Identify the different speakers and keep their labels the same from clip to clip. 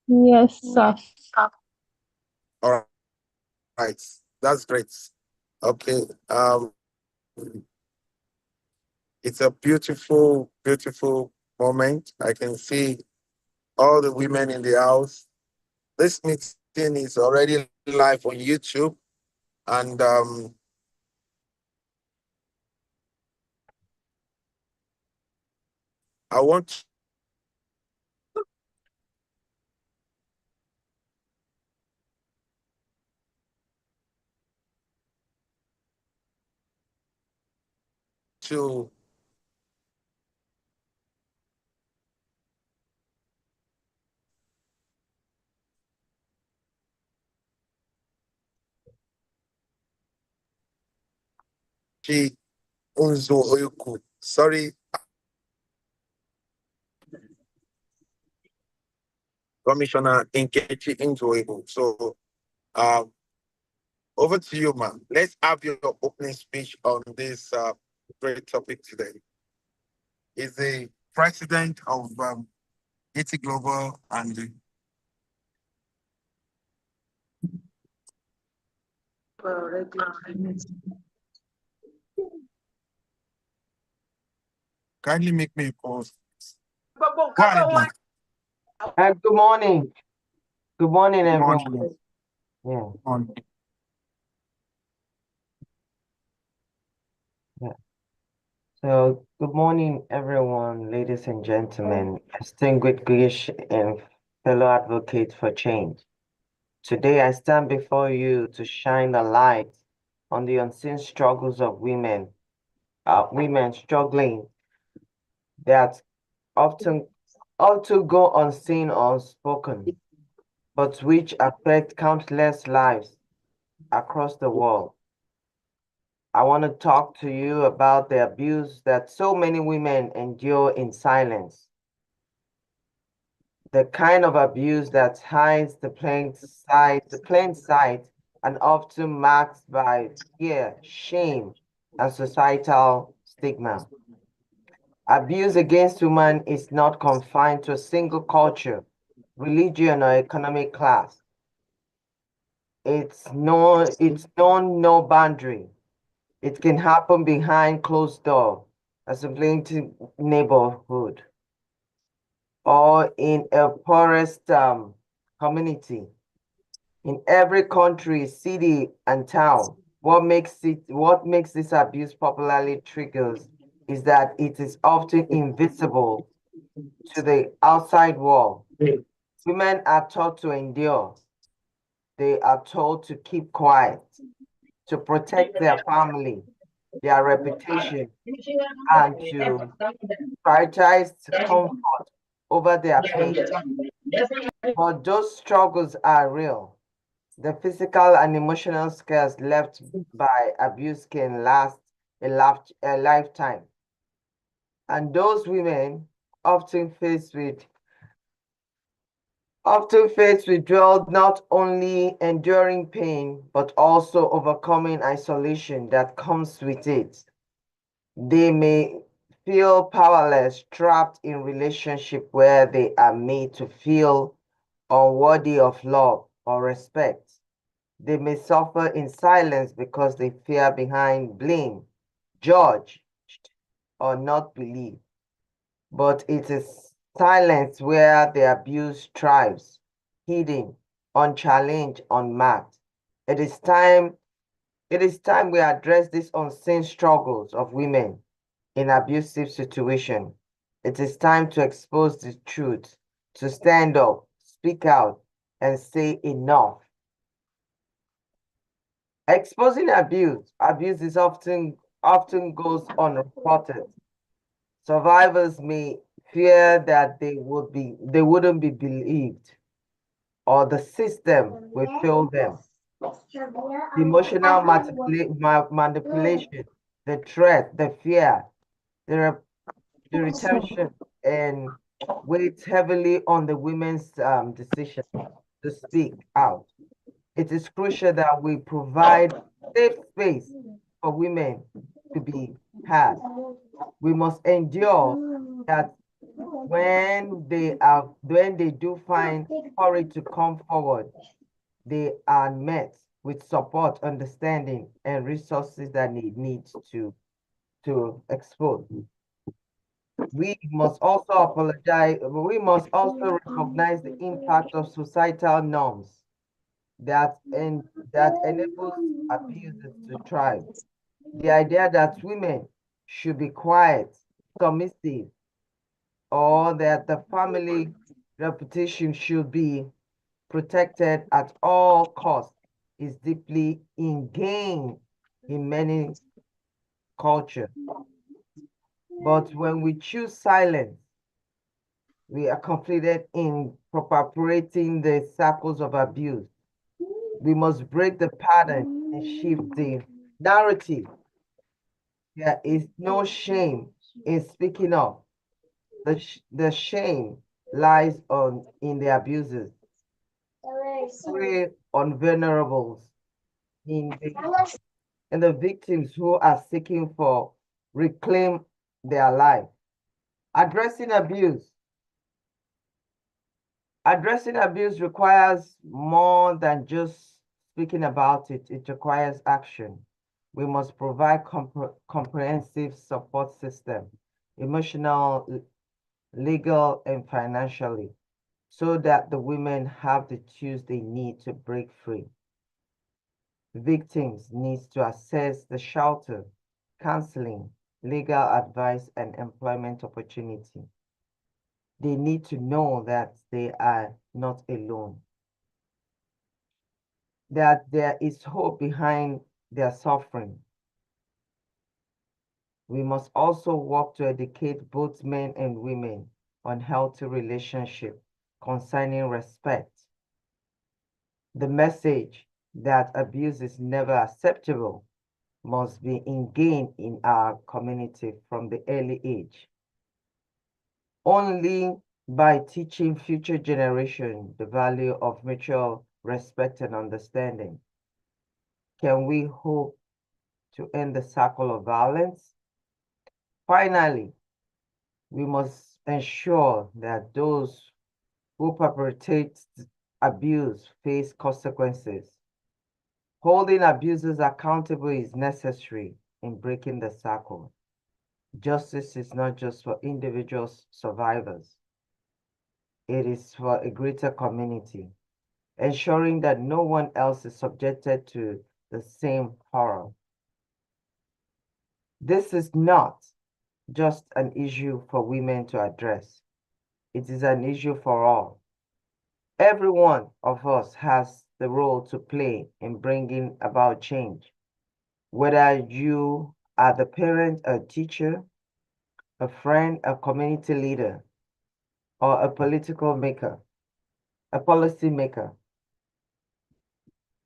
Speaker 1: Yes, sir.
Speaker 2: All right, that's great. Okay, it's a beautiful, beautiful moment. I can see all the women in the house. This meeting is already live on YouTube, and I want to Chi Unzo Oyuku. Sorry, Commissioner Inkechi Inzo. So, um, over to you, man. Let's have your opening speech on this great topic today. Is the president of ET Global and kindly make me a pause. Go ahead, man.
Speaker 3: Good morning. Good morning,
Speaker 2: Good
Speaker 3: everyone.
Speaker 2: morning.
Speaker 3: Yeah,
Speaker 2: Good morning.
Speaker 3: yeah. So, good morning, everyone, ladies and gentlemen, distinguished and fellow advocates for change. Today, I stand before you to shine a light on the unseen struggles of women struggling that often often go unseen or unspoken, but which affect countless lives across the world. I want to talk to you about the abuse that so many women endure in silence. The kind of abuse that hides the plain sight, and often marked by fear, shame, and societal stigma. Abuse against women is not confined to a single culture, religion, or economic class. It's known no boundary. It can happen behind closed door, as a blind neighborhood, or in a poorest community. In every country, city, and town, what makes this abuse popularly triggers is that it is often invisible to the outside world. Women are taught to endure. They are told to keep quiet, to protect their family, their reputation, and to prioritize comfort over their pain. But those struggles are real. The physical and emotional scars left by abuse can last a lifetime. And those women often faced with often face withdrawal, not only enduring pain, but also overcoming isolation that comes with it. They may feel powerless, trapped in relationship where they are made to feel unworthy of love or respect. They may suffer in silence because they fear behind blame, judged, or not believed. But it is silence where the abuse thrives, hidden, unchallenged, unmarked. It is time, it is time we address these unseen struggles of women in abusive situation. It is time to expose the truth, to stand up, speak out, and say enough. Exposing abuse is often goes unreported. Survivors may fear that they wouldn't be believed, or the system will fail them. The emotional manipulation, the threat, the fear, the, re- the retention, and weighs heavily on the women's decision to speak out. It is crucial that we provide safe space for women to be heard. We must endure that when they do find courage to come forward, they are met with support, understanding, and resources that need to expose. We must also apologize. We must also recognize the impact of societal norms that enables abuses to thrive. The idea that women should be quiet, submissive, or that the family reputation should be protected at all costs is deeply ingrained in many cultures. But when we choose silence, we are completed in perpetuating the cycles of abuse. We must break the pattern and shift the narrative. There is no shame in speaking up. The shame lies in the abusers. Prey on vulnerables, in the victims who are seeking for reclaim their life. Addressing abuse. Addressing abuse requires more than just speaking about it. It requires action. We must provide comprehensive support system, emotional, legal, and financially, so that the women have the tools they need to break free. Victims need to access the shelter, counseling, legal advice, and employment opportunity. They need to know that they are not alone, that there is hope behind their suffering. We must also work to educate both men and women on healthy relationship concerning respect. The message that abuse is never acceptable must be ingrained in our community from the early age. Only by teaching future generations the value of mutual respect and understanding can we hope to end the cycle of violence. Finally, we must ensure that those who perpetrate abuse face consequences. Holding abusers accountable is necessary in breaking the cycle. Justice is not just for individual survivors. It is for a greater community, ensuring that no one else is subjected to the same horror. This is not just an issue for women to address. It is an issue for all. Every one of us has the role to play in bringing about change. Whether you are the parent, a teacher, a friend, a community leader, or a political maker, a policy maker,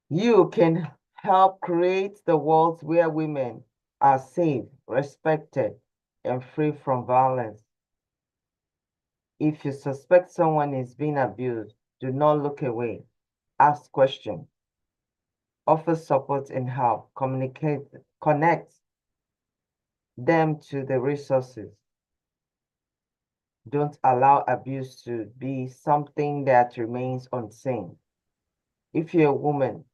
Speaker 3: you can help create the world where women are safe, respected, and free from violence. If you suspect someone is being abused, do not look away. Ask questions. Offer support and help. Communicate, connect them to the resources. Don't allow abuse to be something that remains unseen. If you're a woman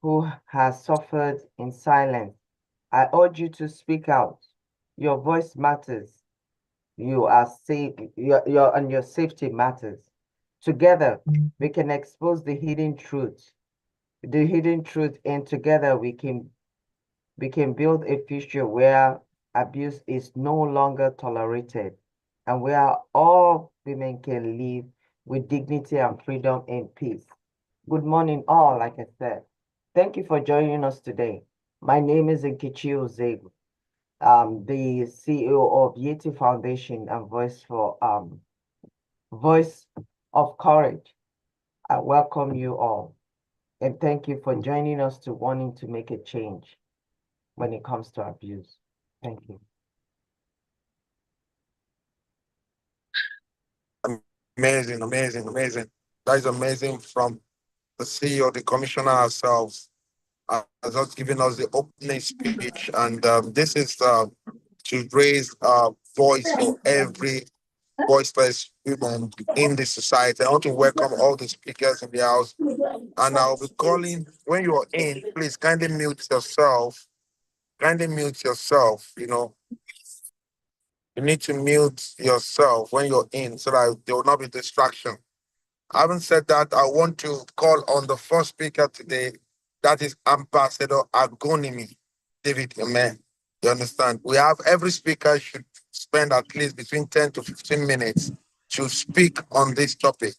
Speaker 3: who has suffered in silence, I urge you to speak out. Your voice matters. You are safe, and your safety matters. Together, we can expose the hidden truth. And together we can build a future where abuse is no longer tolerated and where all women can live with dignity and freedom and peace. Good morning, all, like I said. Thank you for joining us today. My name is Nkechi Ozegu, the CEO of Yeti Foundation and Voice of Courage. I welcome you all and thank you for joining us to wanting to make a change when it comes to abuse. Thank you.
Speaker 2: Amazing, amazing, amazing. That is amazing from the CEO, the commissioner ourselves, has just given us the opening speech. And this is to raise voice for every voiceless women in the society. I want to welcome all the speakers in the house. And I'll be calling when you're in, please kindly mute yourself. Kindly mute yourself. You need to mute yourself when you're in so that there will not be distraction. Having said that, I want to call on the first speaker today. That is Ambassador Agonimi David Amen. You understand? We have every speaker should spend at least between 10 to 15 minutes to speak on this topic.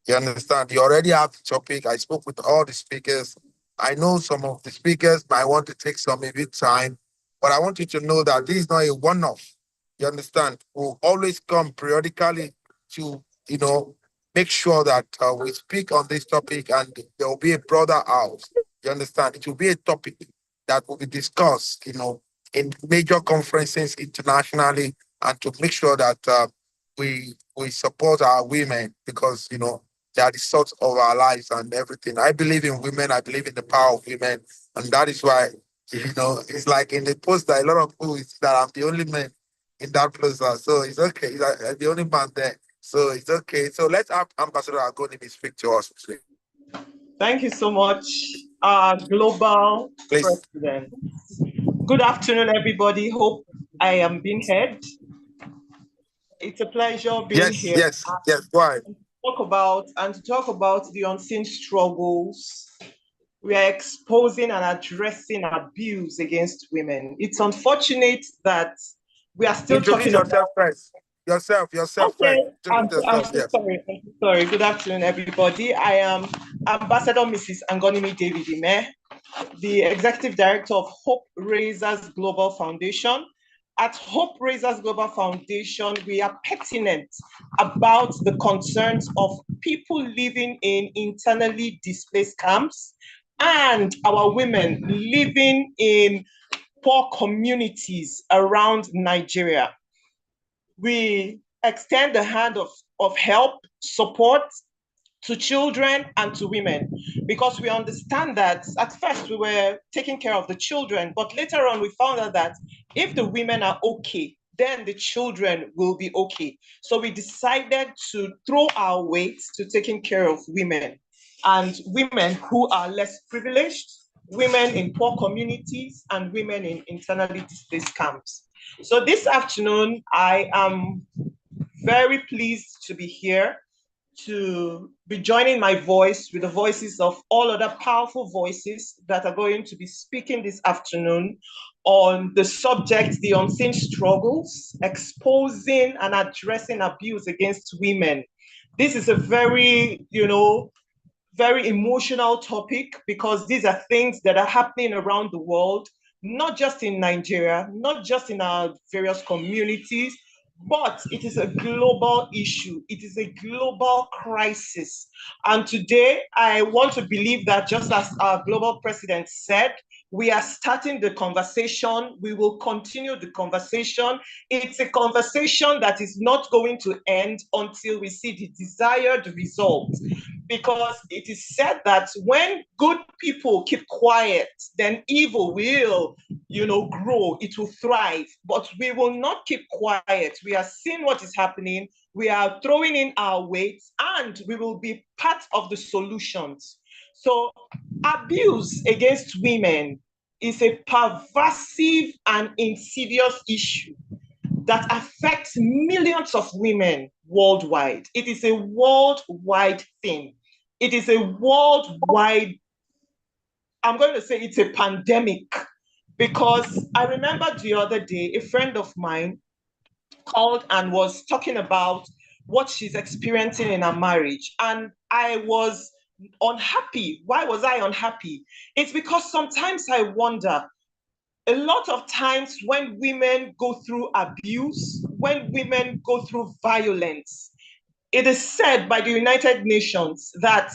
Speaker 2: You understand? You already have the topic. I spoke with all the speakers. I know some of the speakers might want to take some maybe time, but I want you to know that this is not a one-off. You understand? We'll always come periodically to, make sure that we speak on this topic and there will be a broader house. You understand? It will be a topic that will be discussed, in major conferences internationally, and to make sure that we support our women because, they are the source of our lives and everything. I believe in women. I believe in the power of women. And that is why, it's like in the post that a lot of people is that I'm the only man in that poster. So it's okay. I'm the only man there. So it's okay. So let's have Ambassador Agoni speak to us, please.
Speaker 1: Thank you so much, Global President. Good afternoon, everybody. Hope I am being heard. It's a pleasure being here.
Speaker 2: Yes. Go ahead.
Speaker 1: To talk about the unseen struggles we are exposing and addressing abuse against women. It's unfortunate that we are still talking
Speaker 2: yourself first. Yourself
Speaker 1: okay.
Speaker 2: first.
Speaker 1: I'm so sorry. Good afternoon, everybody. I am Ambassador Mrs. Angonimi David Ime, the Executive Director of Hope Raisers Global Foundation. At Hope Raisers Global Foundation, we are pertinent about the concerns of people living in internally displaced camps and our women living in poor communities around Nigeria. We extend the hand of help, support to children and to women, because we understand that at first we were taking care of the children, but later on we found out that if the women are okay, then the children will be okay. So we decided to throw our weight to taking care of women, and women who are less privileged, women in poor communities, and women in internally displaced camps. So this afternoon, I am very pleased to be here to be joining my voice with the voices of all other powerful voices that are going to be speaking this afternoon on the subject, the unseen struggles, exposing and addressing abuse against women. This is a very, very emotional topic because these are things that are happening around the world, not just in Nigeria, not just in our various communities, but it is a global issue. It is a global crisis. And today, I want to believe that just as our global president said, we are starting the conversation. We will continue the conversation. It's a conversation that is not going to end until we see the desired result. Because it is said that when good people keep quiet, then evil will, grow, it will thrive. But we will not keep quiet. We are seeing what is happening. We are throwing in our weight, and we will be part of the solutions. So abuse against women is a pervasive and insidious issue that affects millions of women worldwide. It is a worldwide thing. It is a worldwide, I'm going to say it's a pandemic, because I remember the other day, a friend of mine called and was talking about what she's experiencing in her marriage. And I was unhappy. Why was I unhappy? It's because sometimes I wonder, a lot of times when women go through abuse, when women go through violence, it is said by the United Nations that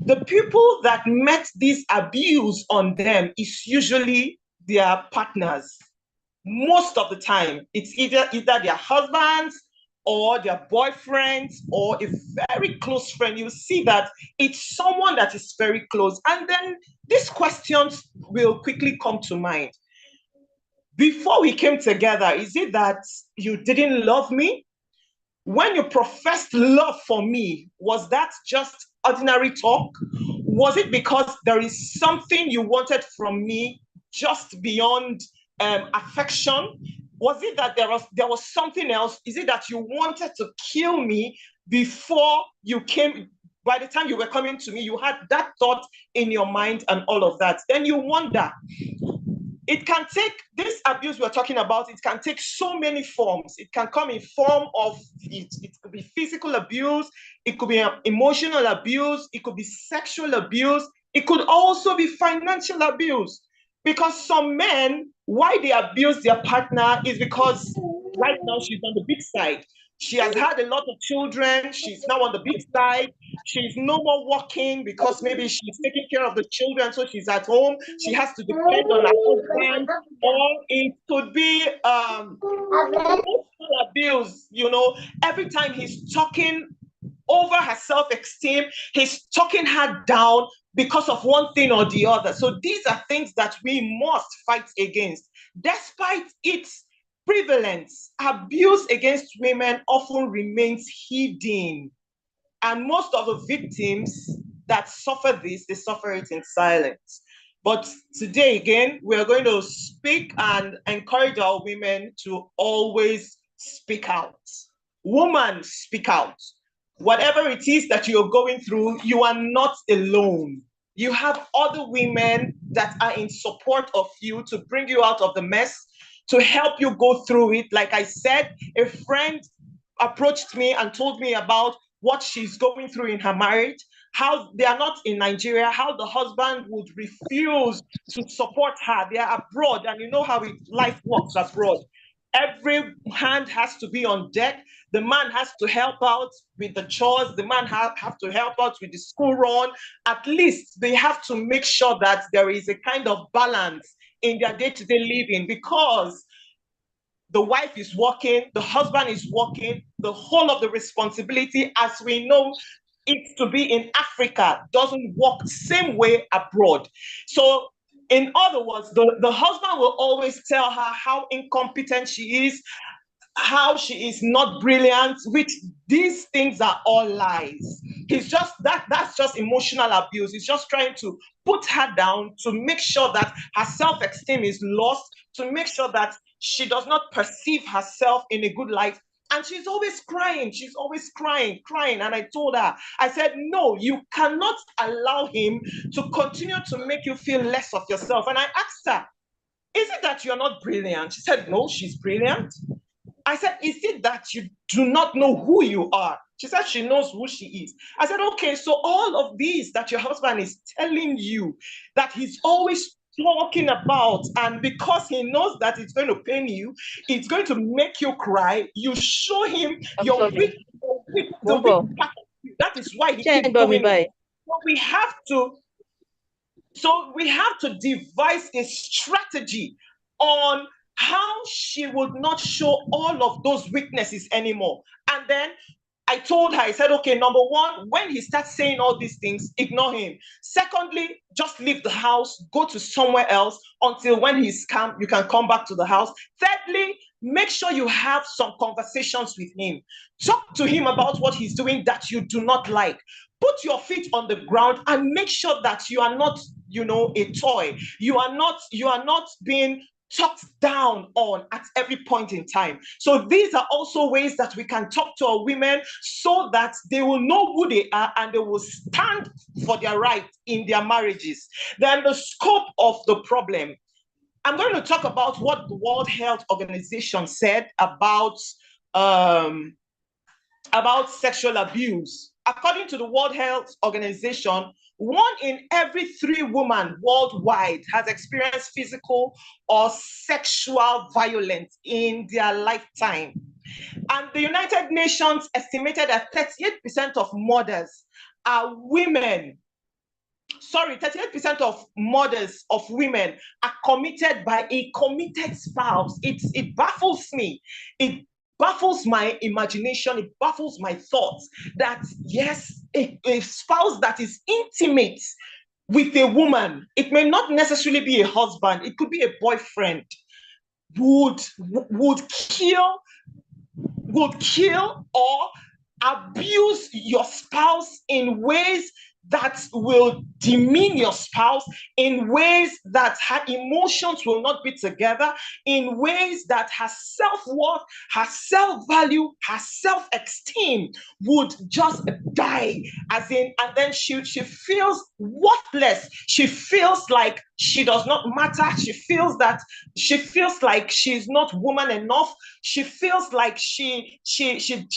Speaker 1: the people that met this abuse on them is usually their partners. Most of the time, it's either their husbands or their boyfriends or a very close friend. You see that it's someone that is very close. And then these questions will quickly come to mind. Before we came together, is it that you didn't love me? When you professed love for me, was that just ordinary talk? Was it because there is something you wanted from me just beyond affection? Was it that there was something else? Is it that you wanted to kill me before you came? By the time you were coming to me, you had that thought in your mind and all of that. Then you wonder. It can take, this abuse we're talking about, it can take so many forms. It can come in form of, it could be physical abuse, it could be emotional abuse, it could be sexual abuse, it could also be financial abuse. Because some men, why they abuse their partner is because right now she's on the big side. She has had a lot of children. She's now on the big side. She's no more working because maybe she's taking care of the children, so she's at home. She has to depend on her husband, or it could be emotional abuse. You know, every time he's talking over her self-esteem, he's talking her down because of one thing or the other. So these are things that we must fight against, despite its prevalence. Abuse against women often remains hidden. And most of the victims that suffer this, they suffer it in silence. But today, again, we are going to speak and encourage our women to always speak out. Woman, speak out. Whatever it is that you're going through, you are not alone. You have other women that are in support of you to bring you out of the mess, to help you go through it. Like I said, a friend approached me and told me about what she's going through in her marriage, how they are not in Nigeria, how the husband would refuse to support her. They are abroad, and you know how life works abroad. Every hand has to be on deck. The man has to help out with the chores. The man have to help out with the school run. At least they have to make sure that there is a kind of balance in their day-to-day living, because the wife is working, the husband is working, the whole of the responsibility, as we know it to be in Africa, doesn't work the same way abroad. So in other words, the husband will always tell her how incompetent she is, how she is not brilliant, which these things are all lies. He's just that's just emotional abuse. He's just trying to put her down, to make sure that her self-esteem is lost, to make sure that she does not perceive herself in a good light. And she's always crying. She's always crying. And I told her, I said, no, you cannot allow him to continue to make you feel less of yourself. And I asked her, is it that you're not brilliant? She said, no, she's brilliant. I said, is it that you do not know who you are? She said she knows who she is. I said, okay, so all of these that your husband is telling you, that he's always talking about, and because he knows that it's going to pain you, it's going to make you cry, you show him your weak part of you. That is why he keeps doing it. So we have to devise a strategy on how she would not show all of those weaknesses anymore. And then I told her, I said, okay, number one, when he starts saying all these things, ignore him. Secondly, just leave the house, go to somewhere else until when he's calm, you can come back to the house. Thirdly, make sure you have some conversations with him. Talk to him about what he's doing that you do not like. Put your feet on the ground and make sure that you are not, a toy. You are not being talked down on at every point in time. So these are also ways that we can talk to our women so that they will know who they are and they will stand for their rights in their marriages. Then the scope of the problem. I'm going to talk about what the World Health Organization said about sexual abuse. According to the World Health Organization, 1 in every 3 women worldwide has experienced physical or sexual violence in their lifetime. And the United Nations estimated that 38% of mothers are women. 38% of mothers of women are committed by a committed spouse. It baffles me. It baffles my imagination. It baffles my thoughts that, yes, a spouse that is intimate with a woman, it may not necessarily be a husband, it could be a boyfriend, would kill will kill or abuse your spouse in ways that will demean your spouse, in ways that her emotions will not be together, in ways that her self-worth, her self-value, her self-esteem would just die, as in, and then she feels worthless. She feels like she does not matter. She feels like she's not woman enough. She feels like she shouldn't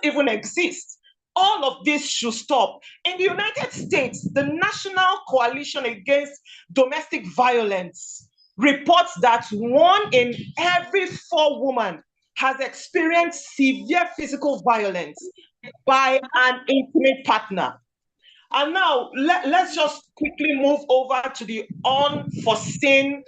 Speaker 1: even exist. All of this should stop. In the United States, the National Coalition Against Domestic Violence reports that 1 in every 4 women has experienced severe physical violence by an intimate partner. And now let's just quickly move over to the unforeseen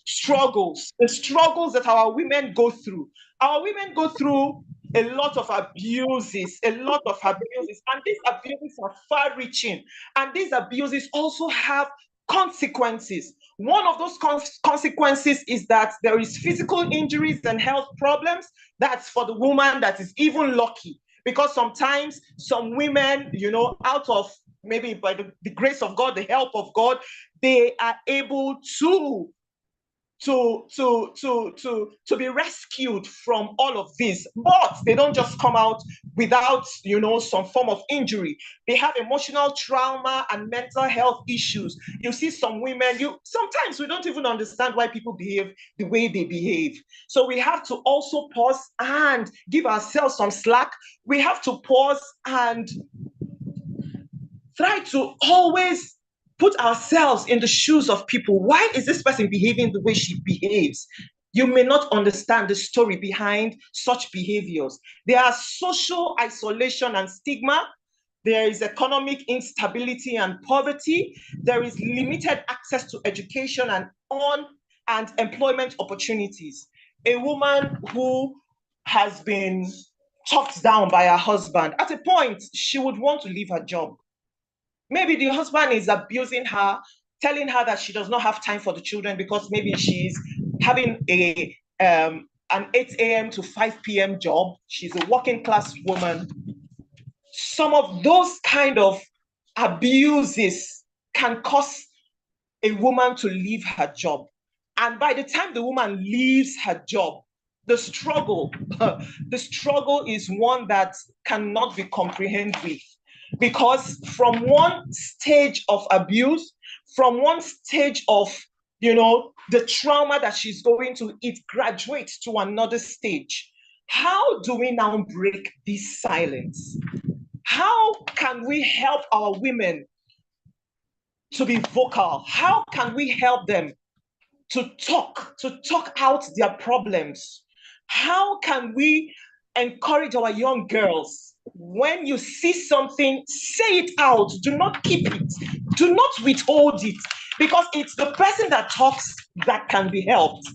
Speaker 1: struggles, the struggles that our women go through. Our women go through a lot of abuses, and these abuses are far-reaching, and these abuses also have consequences. One of those consequences is that there is physical injuries and health problems. That's for the woman that is even lucky, because sometimes some women, out of maybe by the grace of God, the help of God, they are able to be rescued from all of this. But they don't just come out without some form of injury. They have emotional trauma and mental health issues. You see some women, sometimes we don't even understand why people behave the way they behave. So we have to also pause and give ourselves some slack. We have to pause and try to always put ourselves in the shoes of people. Why is this person behaving the way she behaves? You may not understand the story behind such behaviors. There are social isolation and stigma. There is economic instability and poverty. There is limited access to education and employment opportunities. A woman who has been talked down by her husband, at a point, she would want to leave her job. Maybe the husband is abusing her, telling her that she does not have time for the children because maybe she's having an 8 a.m. to 5 p.m. job. She's a working class woman. Some of those kind of abuses can cause a woman to leave her job. And by the time the woman leaves her job, the struggle is one that cannot be comprehended with. Because from one stage of abuse, from one stage of, the trauma that she's going to, it graduates to another stage. How do we now break this silence? How can we help our women to be vocal? How can we help them to talk out their problems? How can we encourage our young girls? When you see something, say it out. Do not keep it. Do not withhold it, because it's the person that talks that can be helped.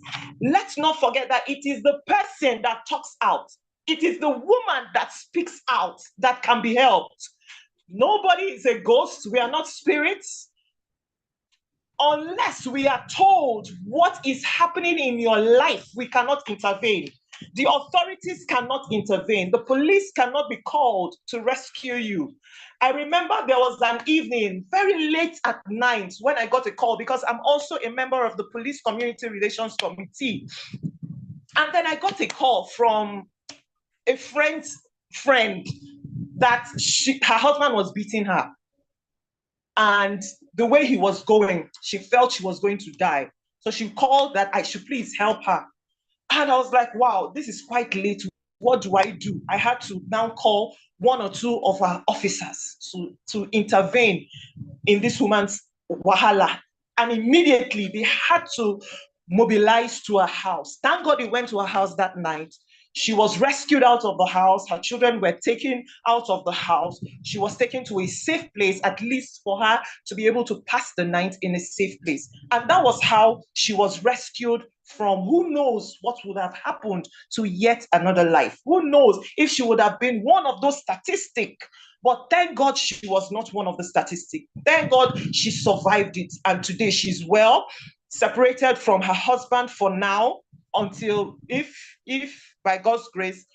Speaker 1: Let's not forget that it is the person that talks out. It is the woman that speaks out that can be helped. Nobody is a ghost. We are not spirits. Unless we are told what is happening in your life, we cannot intervene. The authorities cannot intervene. The police cannot be called to rescue you. I remember there was an evening, very late at night, when I got a call, because I'm also a member of the Police Community Relations Committee. And then I got a call from a friend's friend that her husband was beating her. And the way he was going, she felt she was going to die. So she called that I should please help her. And I was like, wow, this is quite late. What do I do? I had to now call 1 or 2 of our officers to intervene in this woman's wahala. And immediately they had to mobilize to her house. Thank God they went to her house that night. She was rescued out of the house. Her children were taken out of the house. She was taken to a safe place, at least for her to be able to pass the night in a safe place. And that was how she was rescued from who knows what would have happened to yet another life. Who knows if she would have been one of those statistics. But thank God she was not one of the statistics. Thank God she survived it. And today she's well, separated from her husband for now. until if by God's grace,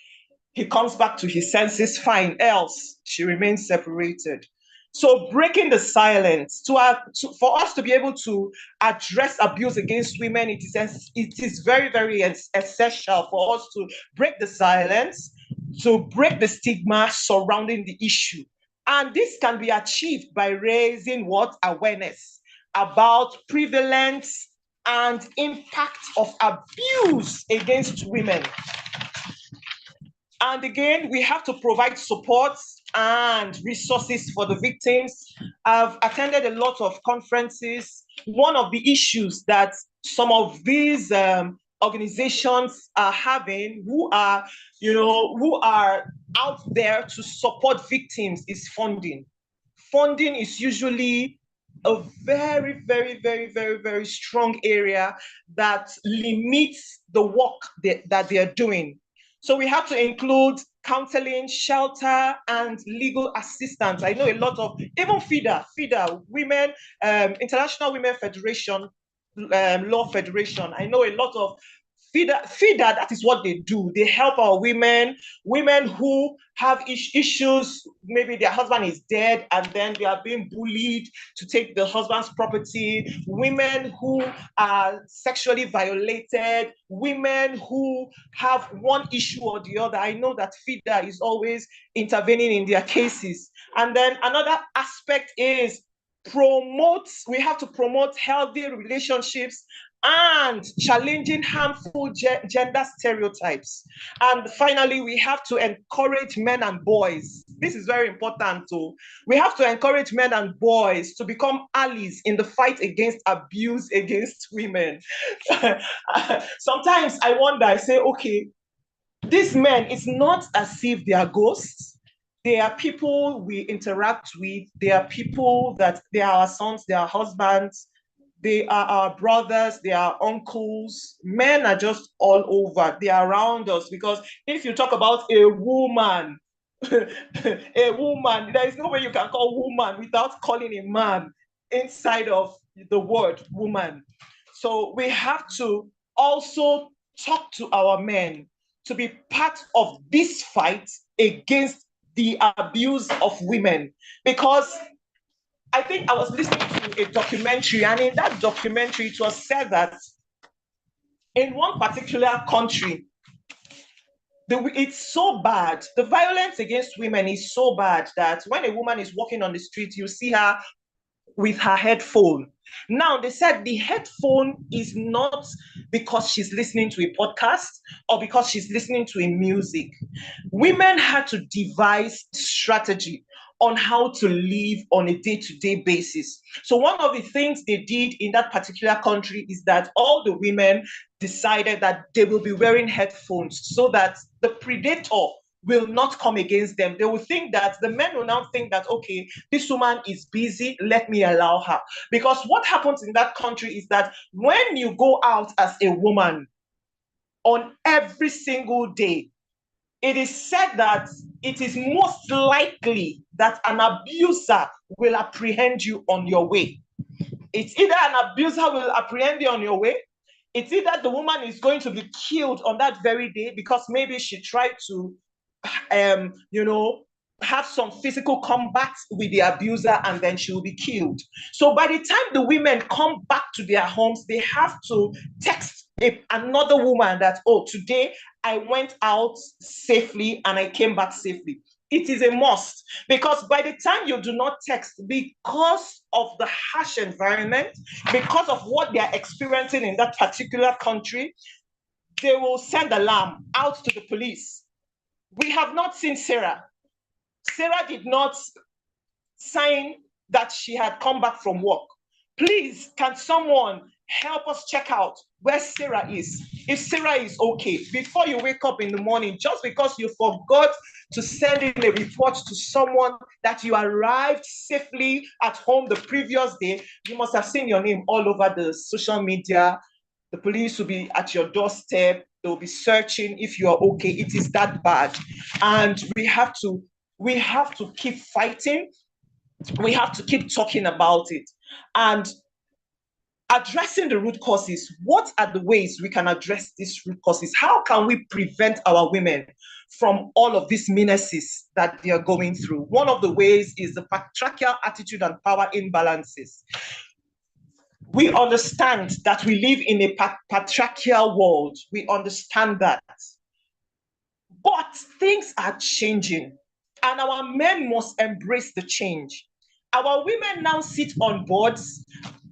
Speaker 1: he comes back to his senses, fine, else she remains separated. So breaking the silence for us to be able to address abuse against women, it is very, very essential for us to break the silence, to break the stigma surrounding the issue. And this can be achieved by raising what? Awareness about prevalence and impact of abuse against women. And again, we have to provide support and resources for the victims. I've attended a lot of conferences. One of the issues that some of these organizations are having, who are out there to support victims, is funding. Funding is usually a very, very, very, very, very strong area that limits the work that they are doing. So we have to include counseling, shelter, and legal assistance. I know a lot of, even FIDA, Women, International Women Federation, Law Federation. I know a lot of FIDA, that is what they do. They help our women who have issues. Maybe their husband is dead and then they are being bullied to take the husband's property. Women who are sexually violated. Women who have one issue or the other. I know that FIDA is always intervening in their cases. And then another aspect is we have to promote healthy relationships and challenging harmful gender stereotypes. And finally, we have to encourage men and boys. This is very important too. We have to encourage men and boys to become allies in the fight against abuse against women. Sometimes I wonder, I say, okay, these men, it's not as if they are ghosts. They are people we interact with. They are people that they are our sons, they are husbands, they are our brothers, they are uncles. Men are just all over. They are around us, because if you talk about a woman, a woman, there is no way you can call woman without calling a man inside of the word woman. So we have to also talk to our men to be part of this fight against the abuse of women, because I think I was listening to a documentary, and in that documentary, it was said that in one particular country, it's so bad. The violence against women is so bad that when a woman is walking on the street, you see her with her headphone. Now, they said the headphone is not because she's listening to a podcast or because she's listening to a music. Women had to devise strategy on how to live on a day-to-day basis. So one of the things they did in that particular country is that all the women decided that they will be wearing headphones so that the predator will not come against them. They will think that, the men will now think that, okay, this woman is busy, let me allow her. Because what happens in that country is that when you go out as a woman on every single day, it is said that it is most likely that an abuser will apprehend you on your way. It's either an abuser will apprehend you on your way, it's either the woman is going to be killed on that very day because maybe she tried to have some physical combat with the abuser, and then she will be killed. So by the time the women come back to their homes, they have to text another woman that, oh, today I went out safely and I came back safely. It is a must, because by the time you do not text, because of the harsh environment, because of what they are experiencing in that particular country, they will send alarm out to the police. We have not seen Sarah. Sarah did not sign that she had come back from work. Please, can someone help us check out where Sarah is? If Sarah is okay, before you wake up in the morning, just because you forgot to send in a report to someone that you arrived safely at home the previous day, you must have seen your name all over the social media. The police will be at your doorstep. They'll be searching if you are okay. It is that bad. And we have to keep fighting. We have to keep talking about it. And addressing the root causes. What are the ways we can address these root causes? How can we prevent our women from all of these menaces that they are going through? One of the ways is the patriarchal attitude and power imbalances. We understand that we live in a patriarchal world. We understand that. But things are changing, and our men must embrace the change. Our women now sit on boards.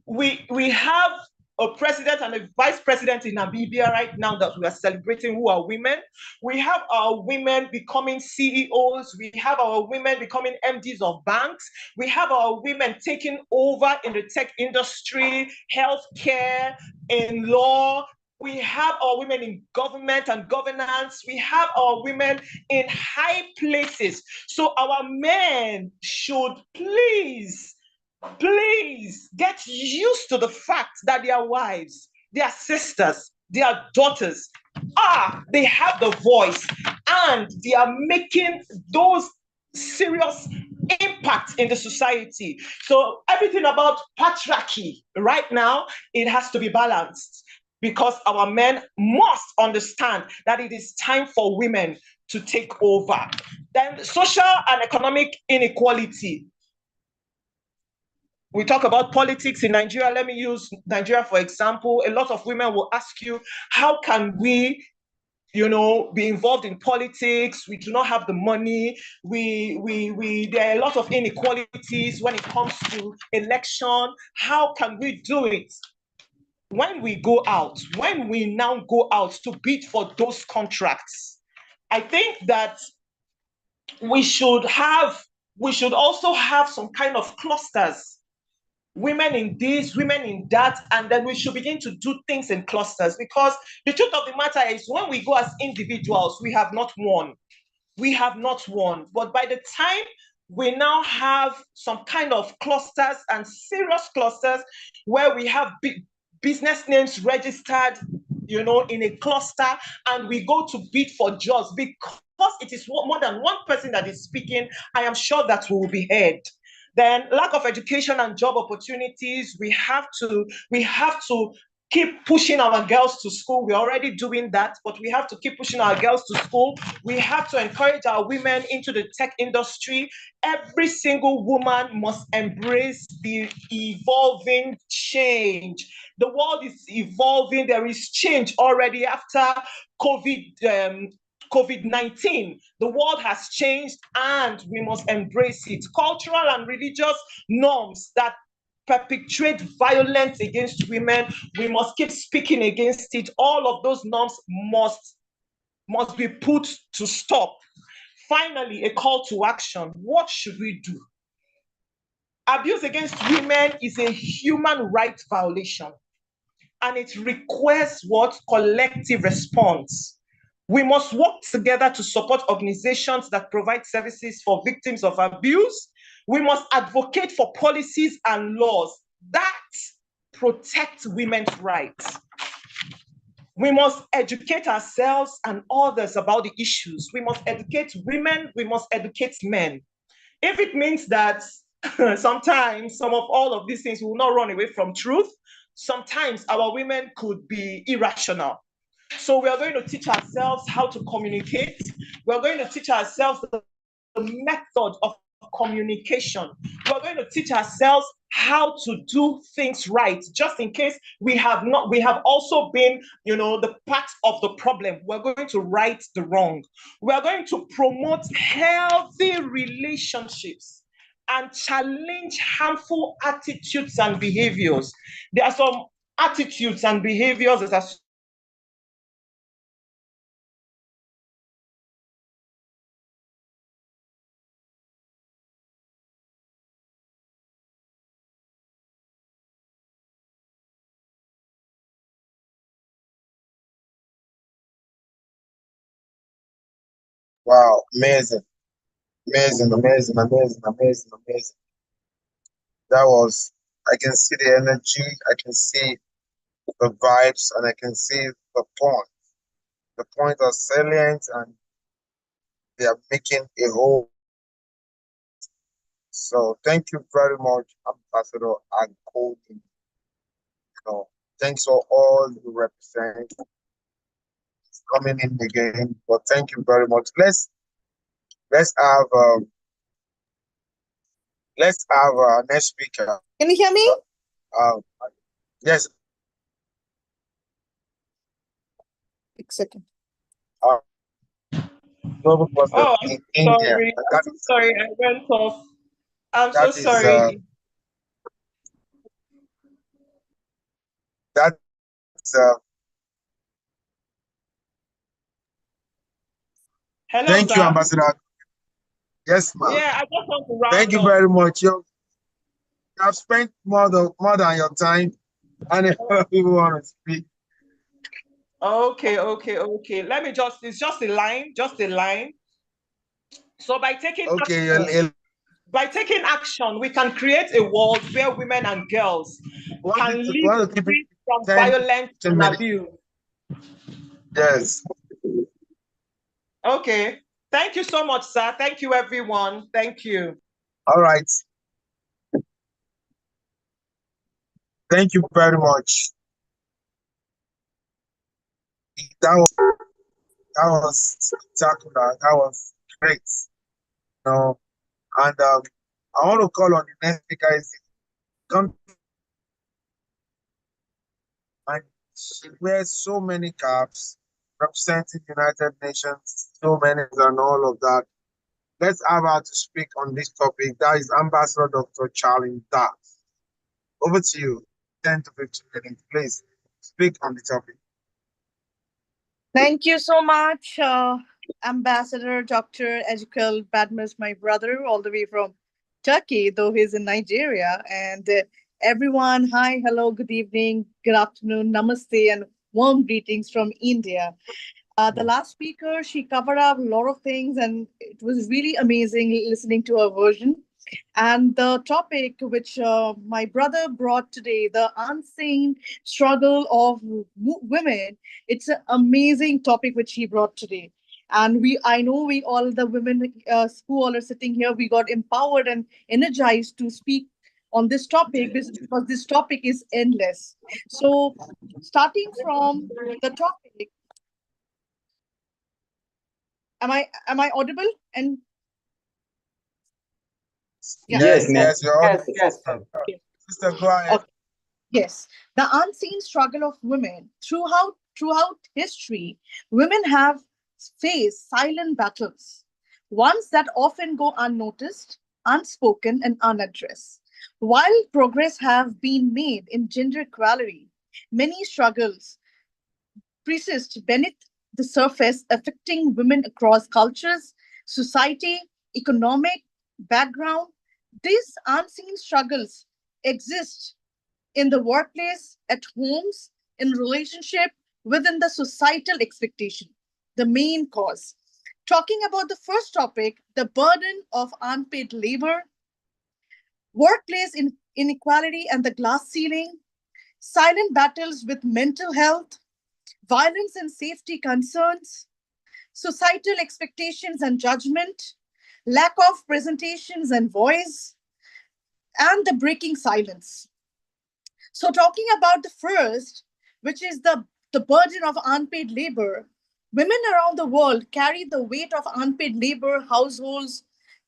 Speaker 1: We have a president and a vice president in Namibia right now that we are celebrating who are women. We have our women becoming CEOs. We have our women becoming MDs of banks. We have our women taking over in the tech industry, healthcare, in law. We have our women in government and governance. We have our women in high places. So our men should please get used to the fact that their wives, their sisters, their daughters, they have the voice and they are making those serious impact in the society. So everything about patriarchy right now, it has to be balanced, because our men must understand that it is time for women to take over. Then social and economic inequality. We talk about politics in Nigeria. Let me use Nigeria for example. A lot of women will ask you, how can we, be involved in politics? We do not have the money. There are a lot of inequalities when it comes to election. How can we do it? When we now go out to bid for those contracts, I think that we should also have some kind of clusters. Women in this, women in that, and then we should begin to do things in clusters, because the truth of the matter is, when we go as individuals, we have not won. We have not won. But by the time we now have some kind of clusters, and serious clusters, where we have business names registered, in a cluster, and we go to bid for jobs, because it is more than one person that is speaking, I am sure that we will be heard. Then lack of education and job opportunities. We have to keep pushing our girls to school. We're already doing that, but we have to keep pushing our girls to school. We have to encourage our women into the tech industry. Every single woman must embrace the evolving change. The world is evolving. There is change already after COVID-19. The world has changed, and we must embrace it. Cultural and religious norms that perpetrate violence against women, we must keep speaking against it. All of those norms must be put to stop. Finally, a call to action. What should we do? Abuse against women is a human rights violation, and it requires what? Collective response. We must work together to support organizations that provide services for victims of abuse. We must advocate for policies and laws that protect women's rights. We must educate ourselves and others about the issues. We must educate women, we must educate men. If it means that sometimes some of all of these things will not run away from truth, sometimes our women could be irrational. So we are going to teach ourselves how to communicate. We're going to teach ourselves the method of communication. We're going to teach ourselves how to do things right, just in case we have also been, the part of the problem. We're going to right the wrong. We're going to promote healthy relationships and challenge harmful attitudes and behaviors. There are some attitudes and behaviors that are
Speaker 2: Wow, amazing, amazing, amazing, amazing, amazing, amazing. That was, I can see the energy, I can see the vibes, and I can see the point. The points are salient, and they are making a whole. So thank you very much, Ambassador Agodi. No, thanks for all you represent coming in again. But thank you very much. Let's have next speaker.
Speaker 4: Can you hear me?
Speaker 2: Um, yes.
Speaker 4: Second.
Speaker 2: Global person
Speaker 1: Oh,
Speaker 2: in
Speaker 1: I'm
Speaker 2: India.
Speaker 1: sorry. I'm sorry, I went off. I'm so
Speaker 2: That is
Speaker 1: sorry.
Speaker 2: that's
Speaker 1: Hello,
Speaker 2: thank you,
Speaker 1: sir.
Speaker 2: Ambassador. Yes, ma'am.
Speaker 1: Yeah, I just want to round
Speaker 2: Thank you
Speaker 1: up.
Speaker 2: very much. You have spent more than your time, and if people want to speak.
Speaker 1: Okay. Let me it's just a line, So by taking
Speaker 2: Okay,
Speaker 1: action, we can create a world where women and girls can live
Speaker 2: want to keep it
Speaker 1: free from
Speaker 2: 10
Speaker 1: violence and
Speaker 2: minutes.
Speaker 1: abuse.
Speaker 2: Yes.
Speaker 1: Okay. Thank you so much, sir. Thank you, everyone. Thank you.
Speaker 2: All right. Thank you very much. That was spectacular. That was great. No, and I want to call on the next speaker. Is come and she wears so many caps representing United Nations, so many and all of that. Let's have her to speak on this topic. That is Ambassador Dr. Charlie Dax. Over to you. 10 to 15 minutes, please. Speak on the topic.
Speaker 4: Thank you so much, Ambassador Dr. Ezekiel Badmus, my brother, all the way from Turkey, though he's in Nigeria. And everyone, hi, hello, good evening, good afternoon, namaste, and warm greetings from India. The last speaker, she covered up a lot of things, and it was really amazing listening to her version. And the topic which my brother brought today, the unseen struggle of women, it's an amazing topic which he brought today. And I know we all, the women who all are sitting here, we got empowered and energized to speak on this topic because this topic is endless. So, starting from the topic, am I audible? And yeah.
Speaker 2: Yes, you're all
Speaker 3: Yes.
Speaker 2: sister, go ahead.
Speaker 4: Okay. Yes, the unseen struggle of women throughout history, women have faced silent battles, ones that often go unnoticed, unspoken, and unaddressed. While progress have been made in gender equality, many struggles persist beneath the surface, affecting women across cultures, society, economic background. These unseen struggles exist in the workplace, at homes, in relationship, within the societal expectation. The main cause. Talking about the first topic, the burden of unpaid labor, workplace inequality and the glass ceiling, silent battles with mental health, violence and safety concerns, societal expectations and judgment, lack of presentations and voice, and the breaking silence. So, talking about the first, which is the burden of unpaid labor, women around the world carry the weight of unpaid labor, households,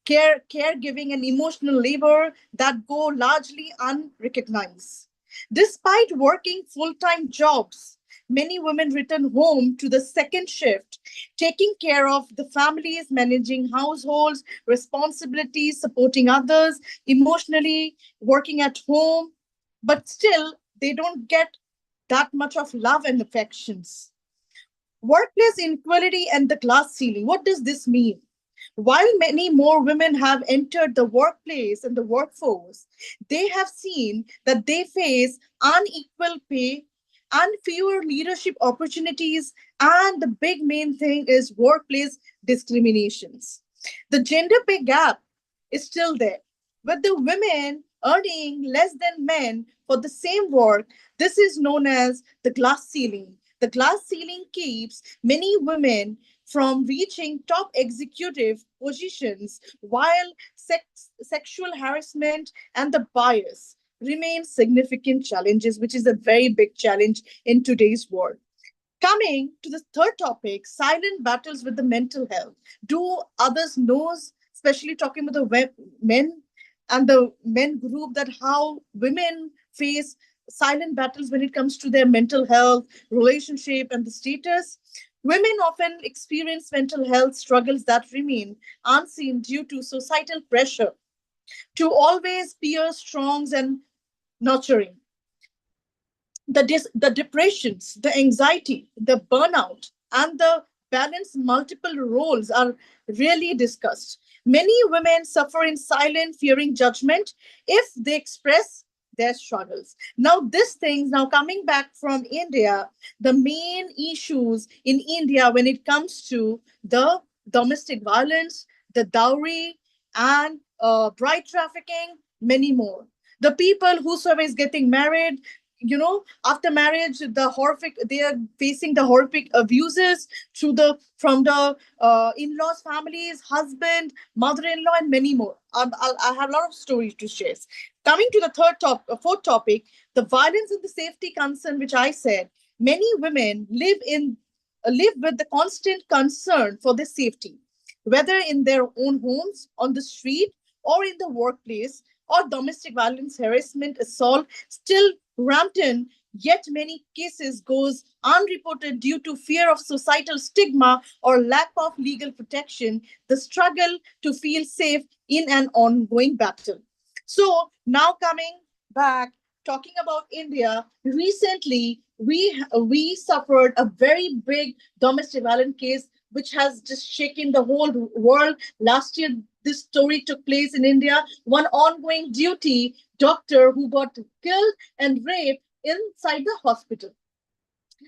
Speaker 4: caregiving, and emotional labor that go largely unrecognized. Despite working full time jobs, many women return home to the second shift, taking care of the families, managing households, responsibilities, supporting others, emotionally, working at home, but still they don't get that much of love and affections. Workplace inequality and the glass ceiling. What does this mean? While many more women have entered the workplace and the workforce, they have seen that they face unequal pay and fewer leadership opportunities, and the big main thing is workplace discriminations. The gender pay gap is still there, with the women earning less than men for the same work. This is known as the glass ceiling. The glass ceiling keeps many women from reaching top executive positions, while sexual harassment and the bias remain significant challenges, which is a very big challenge in today's world. Coming to the third topic, silent battles with the mental health. Do others knows, especially talking with the men and the men group, that how women face silent battles when it comes to their mental health, relationship, and the status? Women often experience mental health struggles that remain unseen due to societal pressure to always appear strong and nurturing. The depressions, the anxiety, the burnout, and the balance multiple roles are really discussed. Many women suffer in silence, fearing judgment if they express their struggles. Now, these things, now coming back from India, the main issues in India when it comes to the domestic violence, the dowry, and bride trafficking, many more. The people whosoever is getting married, after marriage, the horrific, they are facing the horrific abuses through the from the in-laws families, husband, mother-in-law, and many more. I have a lot of stories to share. Coming to the fourth topic, the violence and the safety concern, which I said, many women live with the constant concern for their safety, whether in their own homes, on the street, or in the workplace, or domestic violence, harassment, assault still rampant, yet many cases goes unreported due to fear of societal stigma or lack of legal protection, the struggle to feel safe in an ongoing battle. So now coming back, talking about India, recently we suffered a very big domestic violence case which has just shaken the whole world. Last year, this story took place in India. One ongoing duty doctor who got killed and raped inside the hospital.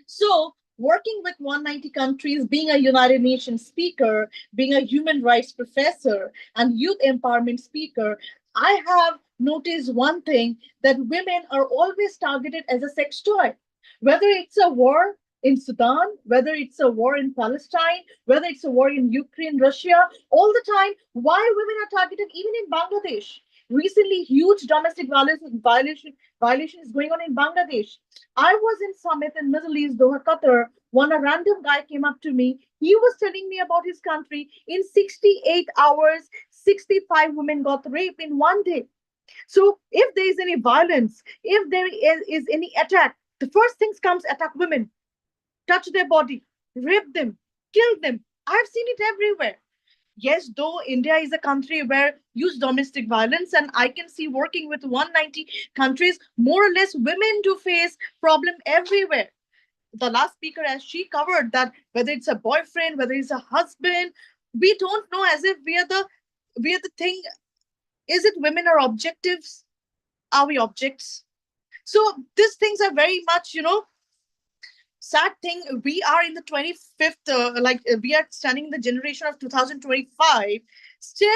Speaker 4: So, working with 190 countries, being a United Nations speaker, being a human rights professor, and youth empowerment speaker, I have noticed one thing, that women are always targeted as a sex toy. Whether it's a war in Sudan, whether it's a war in Palestine, whether it's a war in Ukraine, Russia, all the time, why women are targeted even in Bangladesh? Recently, huge domestic violation is going on in Bangladesh. I was in summit in Middle East, Doha, Qatar. When a random guy came up to me, he was telling me about his country. In 68 hours, 65 women got raped in one day. So if there is any violence, if there is any attack, the first things comes attack women, touch their body, rape them, kill them. I've seen it everywhere. Yes, though India is a country where use domestic violence, and I can see working with 190 countries, more or less women do face problem everywhere. The last speaker, as she covered that, whether it's a boyfriend, whether it's a husband, we don't know, as if we are the thing. Is it women are objectives? Are we objects? So these things are very much, sad thing. We are in the 25th, we are standing in the generation of 2025. Still,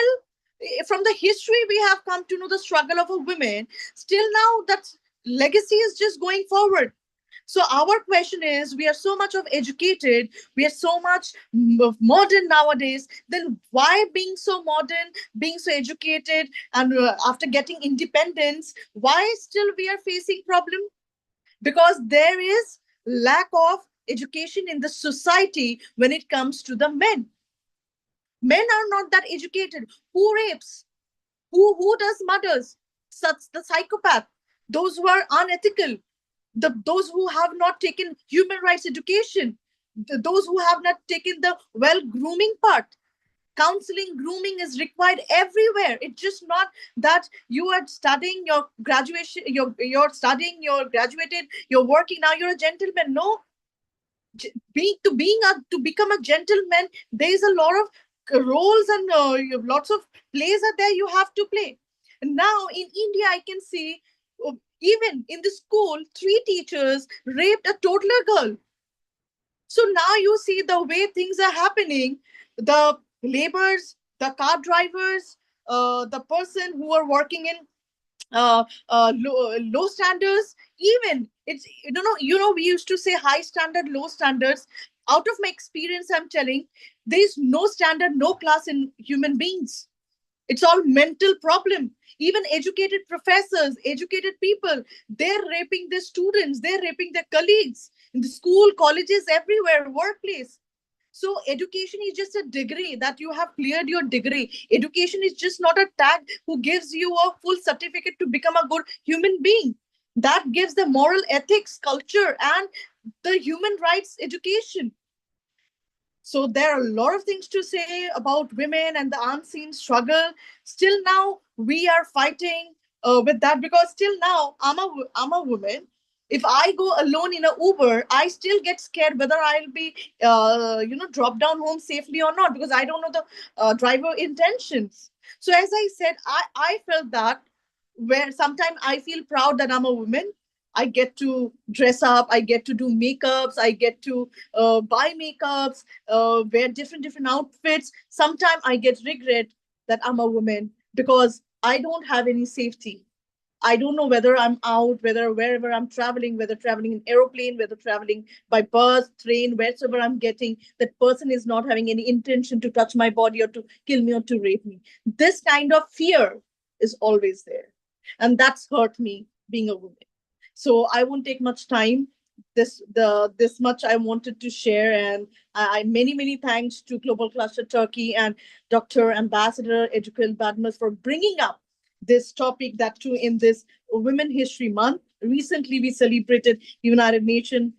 Speaker 4: from the history, we have come to know the struggle of a woman. Still now, that legacy is just going forward. So our question is, we are so much of educated, we are so much modern nowadays, then why being so modern, being so educated, and after getting independence, why still we are facing problem? Because there is lack of education in the society when it comes to the men. Men are not that educated. Who rapes? Who does murders? Such the psychopath, those who are unethical, those who have not taken human rights education, those who have not taken the well grooming part. Counseling, grooming is required everywhere. It's just not that you are studying your graduation, you're studying, you're graduated, you're working, now you're a gentleman. No, to become a gentleman, there is a lot of roles and lots of plays are there you have to play. And now in India, I can see even in the school, 3 teachers raped a toddler girl. So now you see the way things are happening. The laborers, the car drivers, the person who are working in low standards, even it's we used to say high standard, low standards. Out of my experience, I'm telling, there is no standard, no class in human beings. It's all mental problem. Even educated professors, educated people, they're raping their students, they're raping their colleagues in the school, colleges, everywhere, workplace. So education is just a degree that you have cleared your degree. Education is just not a tag who gives you a full certificate to become a good human being. That gives the moral ethics, culture, and the human rights education. So there are a lot of things to say about women and the unseen struggle. Still now we are fighting with that, because still now I'm a woman. If I go alone in a Uber, I still get scared whether I'll be dropped down home safely or not, because I don't know the driver intentions. So as I said, I felt that, where sometimes I feel proud that I'm a woman. I get to dress up, I get to do makeups, I get to buy makeups, wear different outfits. Sometimes I get regret that I'm a woman, because I don't have any safety. I don't know whether I'm out, whether wherever I'm traveling, whether traveling in aeroplane, whether traveling by bus, train, wherever I'm getting, that person is not having any intention to touch my body or to kill me or to rape me. This kind of fear is always there. And that's hurt me being a woman. So I won't take much time. This much I wanted to share, and I many thanks to Global Cluster Turkey and Dr. Ambassador Edukel Badmus for bringing up this topic, that too in this Women History Month. Recently, we celebrated United Nations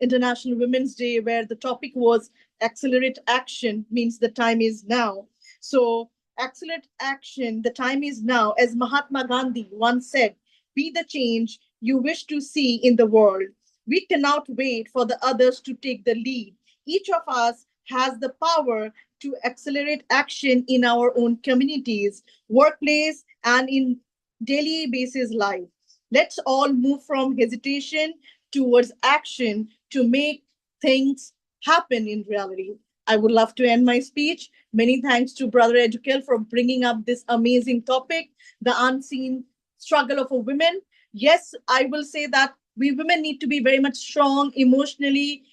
Speaker 4: International Women's Day, where the topic was accelerate action, means the time is now. So accelerate action, the time is now. As Mahatma Gandhi once said, be the change you wish to see in the world. We cannot wait for the others to take the lead. Each of us has the power to accelerate action in our own communities, workplace, and in daily basis life. Let's all move from hesitation towards action to make things happen in reality. I would love to end my speech. Many thanks to Brother Edukel for bringing up this amazing topic, the unseen struggle of a woman. Yes, I will say that we women need to be very much strong emotionally,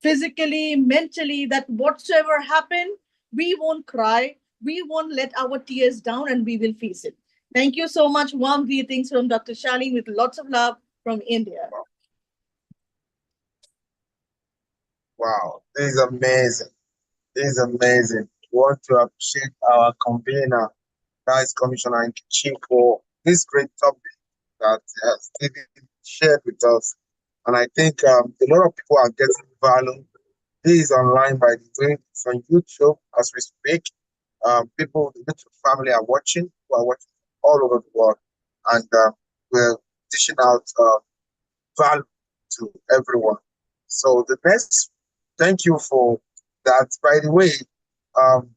Speaker 4: physically, mentally, that whatsoever happen, we won't cry, we won't let our tears down, and we will face it. Thank you so much. Warm greetings from Dr. Shaleen with lots of love from India.
Speaker 2: Wow, this is amazing. This is amazing. We want to appreciate our convener, Vice Commissioner Nkechi, for this great topic that Stephen shared with us. And I think a lot of people are getting value. This is online, by the way. It's on YouTube as we speak. People, the YouTube family are watching, who are watching all over the world. And we're dishing out value to everyone. So the next, thank you for that. By the way, um,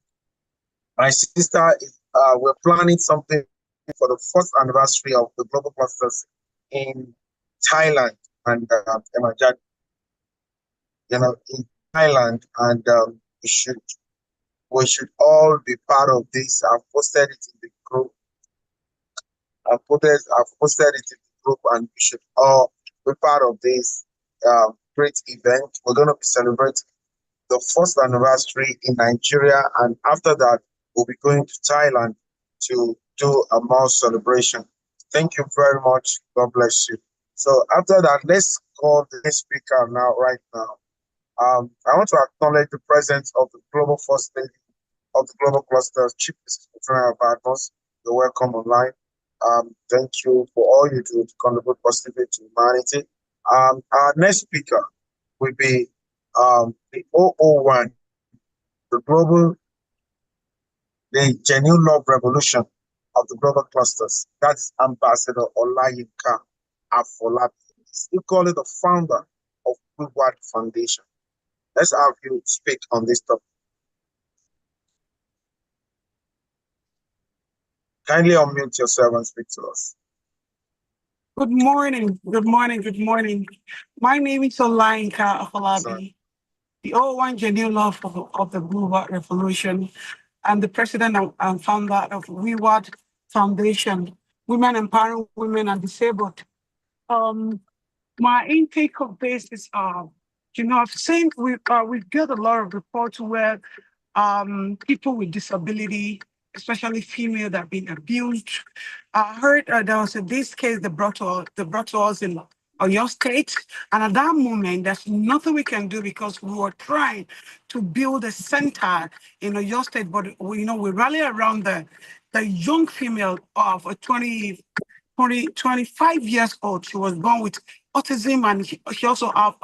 Speaker 2: my sister is, we're planning something for the first anniversary of the Global Clusters in Thailand and in Thailand, and we should all be part of this. I've posted it in the group. I've posted it in the group, and we should all be part of this great event. We're going to be celebrating the first anniversary in Nigeria, and after that, we'll be going to Thailand to do a more celebration. Thank you very much. God bless you. So after that, let's call the next speaker now, right now. I want to acknowledge the presence of the Global First Lady of the Global Cluster, Chief Mrs. Katrina Badmus. You're welcome online. Thank you for all you do to contribute positively to humanity. Our next speaker will be the O01, the genuine love revolution of the global clusters. That's Ambassador Olayinka Afolabi. We call it the founder of Goodward Foundation. Let's have you speak on this topic. Kindly unmute yourself and speak to us.
Speaker 5: Good morning. Good morning. My name is Olayinka Afolabi, the O01 genuine love of the Blue Watt Revolution. I'm the president and founder of WeWatt Foundation, Women Empowering Women and Disabled. My intake of this is, I've seen we get a lot of reports where people with disability, especially female that have been abused. I heard there was this case they brought to us in Oyo State, and at that moment, there's nothing we can do because we were trying to build a center in Oyo State, but we rally around the young female of 25 years old. She was born with autism, and she also have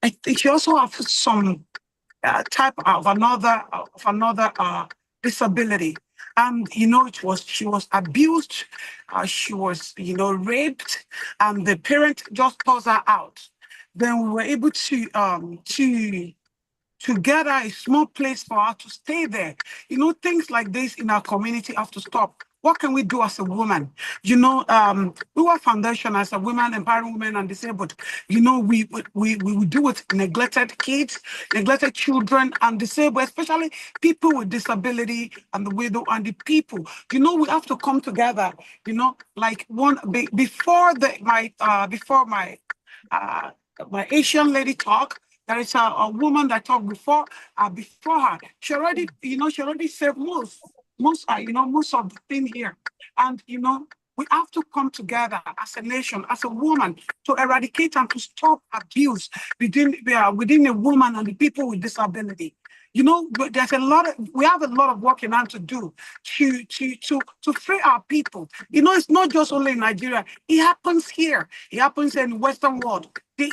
Speaker 5: I think she also have some type of another disability. And she was abused, she was raped, and the parent just tossed her out. Then we were able to get her a small place for her to stay there. Things like this in our community have to stop. What can we do as a woman? We were foundation as a woman, empowering women and disabled. We deal with neglected kids, neglected children and disabled, especially people with disability and the widow and the people. We have to come together. Like one before my Asian lady talk. There is a woman that talked before her. She already said most of the thing here. And, we have to come together as a nation, as a woman, to eradicate and to stop abuse within a woman and the people with disability. We have a lot of work in hand to do to free our people. It's not just only in Nigeria. It happens here. It happens in the Western world. The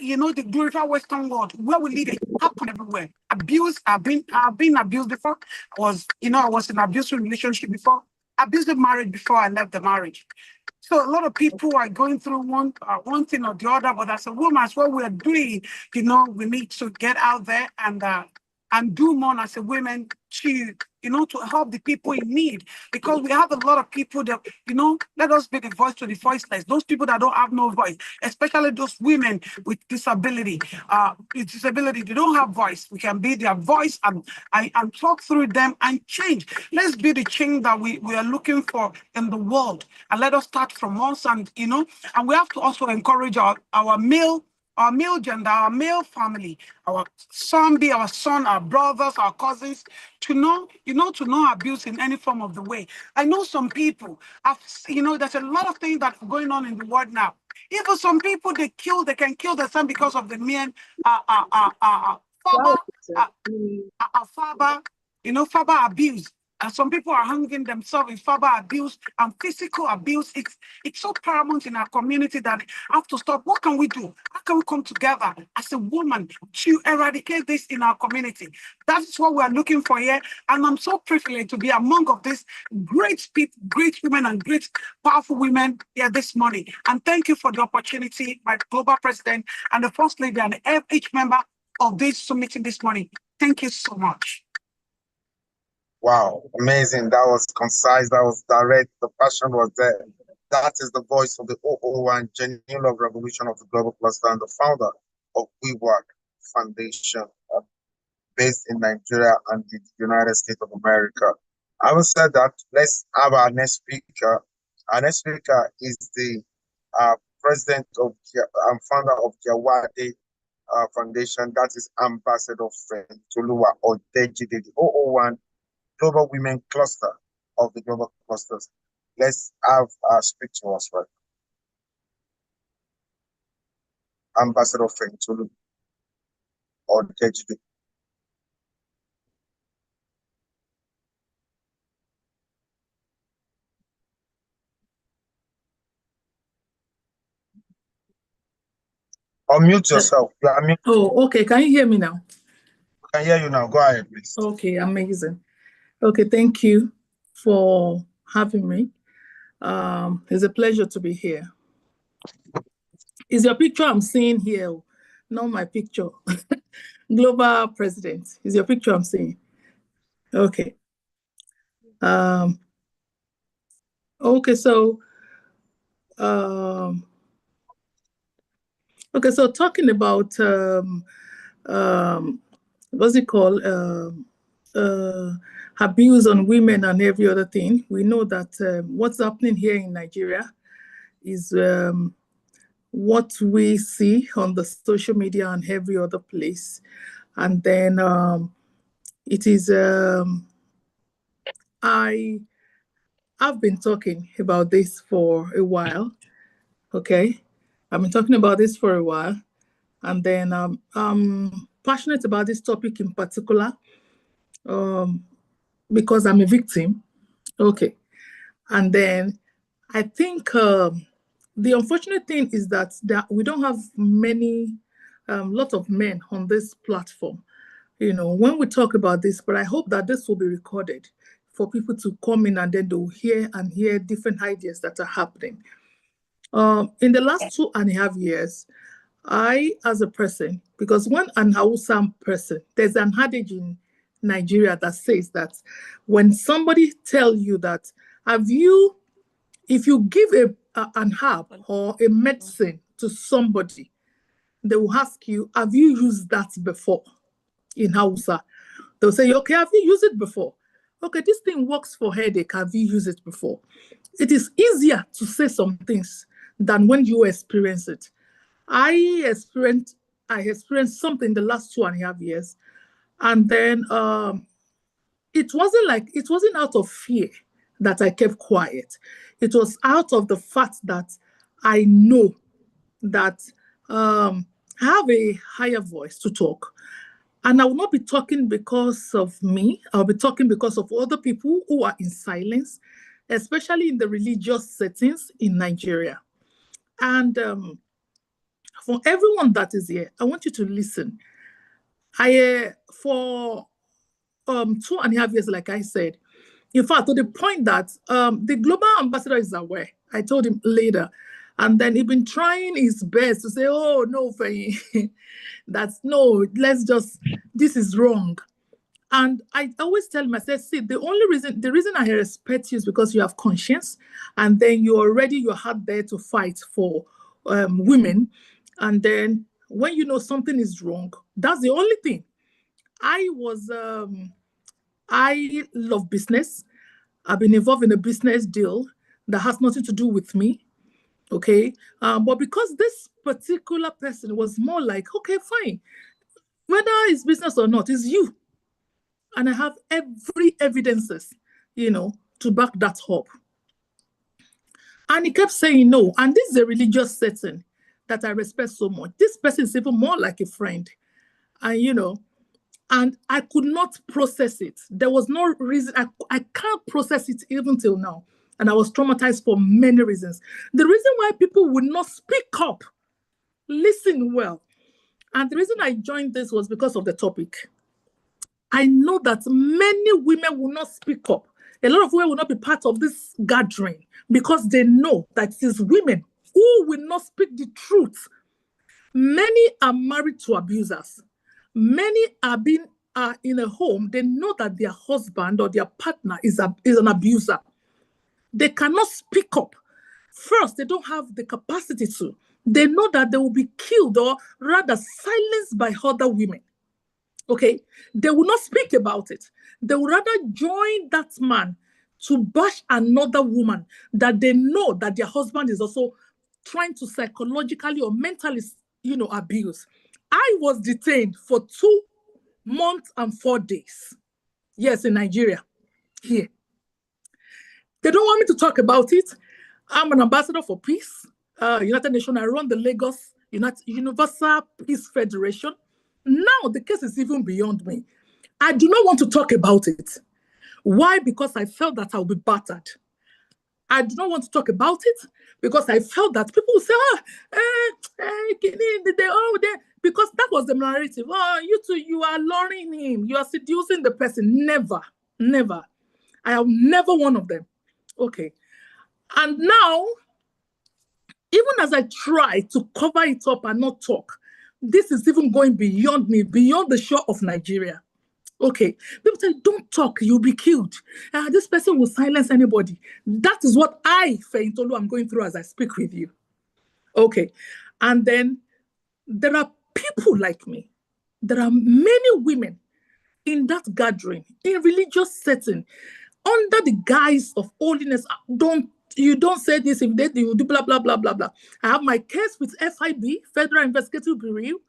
Speaker 5: glorified Western world where we live, it happens everywhere. Abuse. I've been abused before. I was in an abusive relationship before. Abusive marriage before I left the marriage. So a lot of people are going through one thing or the other. But as a woman, that's what we're doing. We need to get out there and do more as a women to help the people in need, because we have a lot of people that, let us be the voice to the voiceless, those people that don't have no voice, especially those women with disability. They don't have voice. We can be their voice and talk through them and change. Let's be the change that we are looking for in the world. And let us start from us, and we have to also encourage our male gender, our male family, our son, our brothers, our cousins, to know abuse in any form of the way. I know some people there's a lot of things that are going on in the world now. Even some people they can kill their son because of the men father abuse. And some people are hanging themselves in father abuse and physical abuse. It's so paramount in our community that we have to stop. What can we do? How can we come together as a woman to eradicate this in our community? That's what we are looking for here. And I'm so privileged to be among of these great people, great women and great powerful women here this morning. And thank you for the opportunity, my global president and the first lady and each member of this meeting this morning. Thank you so much.
Speaker 2: Wow, amazing. That was concise, that was direct, the passion was there. That is the voice of the 001 Genuine Love Revolution of the Global Cluster and the founder of We Work Foundation, based in Nigeria and the United States of America. Having said that, let's have our next speaker. Our next speaker is the president of and founder of Jawade Foundation. That is Ambassador Fentoluwa Odejide, the 001 Global Women Cluster of the Global Clusters. Let's have speak to us, right? Ambassador Fentoluwa Odejide. Unmute yourself. You are muted.
Speaker 6: Oh, okay. Can you hear me now?
Speaker 2: I can hear you now. Go ahead, please.
Speaker 6: Okay, amazing. Okay, thank you for having me. It's a pleasure to be here. Is your picture I'm seeing here? Not my picture. Global president. Is your picture I'm seeing? Okay. Okay, so talking about what's it called? Abuse on women and every other thing. We know that what's happening here in Nigeria is what we see on the social media and every other place. And then it is I've been talking about this for a while. Okay, I've been talking about this for a while, and then I'm passionate about this topic in particular because I'm a victim. Okay, and then I think the unfortunate thing is that we don't have many, lot of men on this platform. You know, when we talk about this, but I hope that this will be recorded for people to come in and then they'll hear different ideas that are happening. In the last 2.5 years, I, as a person, because when an Hausa person, there's an adage in Nigeria that says that when somebody tell you that, if you give an herb or a medicine to somebody, they will ask you, have you used that before? In Hausa, they'll say, okay, have you used it before? Okay, this thing works for headache. Have you used it before? It is easier to say some things than when you experience it. I experienced something the last 2.5 years, and then it wasn't out of fear that I kept quiet. It was out of the fact that I know that I have a higher voice to talk. And I will not be talking because of me. I'll be talking because of other people who are in silence, especially in the religious settings in Nigeria. And for everyone that is here, I want you to listen. For 2.5 years, like I said, in fact, to the point that the global ambassador is aware. I told him later. And then he's been trying his best to say, oh, no, Faye, this is wrong. And I always tell myself, see, the reason I respect you is because you have conscience, and then you're out there to fight for women. And then when you know something is wrong, that's the only thing. I love business. I've been involved in a business deal that has nothing to do with me. Okay. But because this particular person was more like, okay, fine, whether it's business or not, it's you. And I have every evidences, to back that up. And he kept saying no. And this is a religious setting that I respect so much. This person is even more like a friend. And, and I could not process it. There was no reason. I can't process it even till now. And I was traumatized for many reasons. The reason why people would not speak up, listen well. And the reason I joined this was because of the topic. I know that many women will not speak up. A lot of women will not be part of this gathering because they know that it is women who will not speak the truth. Many are married to abusers. Many are in a home. They know that their husband or their partner is an abuser. They cannot speak up. First, they don't have the capacity to. They know that they will be killed or rather silenced by other women. Okay, they will not speak about it. They will rather join that man to bash another woman that they know that their husband is also trying to psychologically or mentally, abuse. I was detained for 2 months and 4 days. Yes, in Nigeria, here. They don't want me to talk about it. I'm an ambassador for peace, United Nations. I run the Lagos Universal Peace Federation. Now the case is even beyond me. I do not want to talk about it. Why? Because I felt that I'll be battered. I do not want to talk about it because I felt that people will say, because that was the narrative. Oh, you two, you are luring him. You are seducing the person. Never, never. I am never one of them. Okay. And now, even as I try to cover it up and not talk, this is even going beyond me, beyond the shore of Nigeria. Okay. People say, don't talk, you'll be killed. This person will silence anybody. That is what I, Feyintolu, am going through as I speak with you. Okay. And then there are people like me. There are many women in that gathering, in religious setting, under the guise of holiness. You don't say this, if they do, you do blah, blah, blah, blah, blah. I have my case with FIB, Federal Investigative Bureau,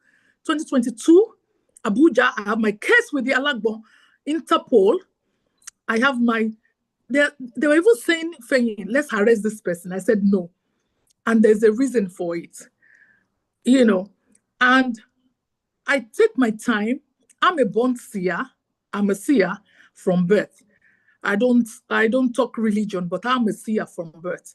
Speaker 6: 2022, Abuja. I have my case with the Alagbon, Interpol. I have my they were even saying, Fenyi, let's arrest this person. I said no. And there's a reason for it. You know, and I take my time. I'm a born seer. I'm a seer from birth. I don't talk religion, but I'm a seer from birth.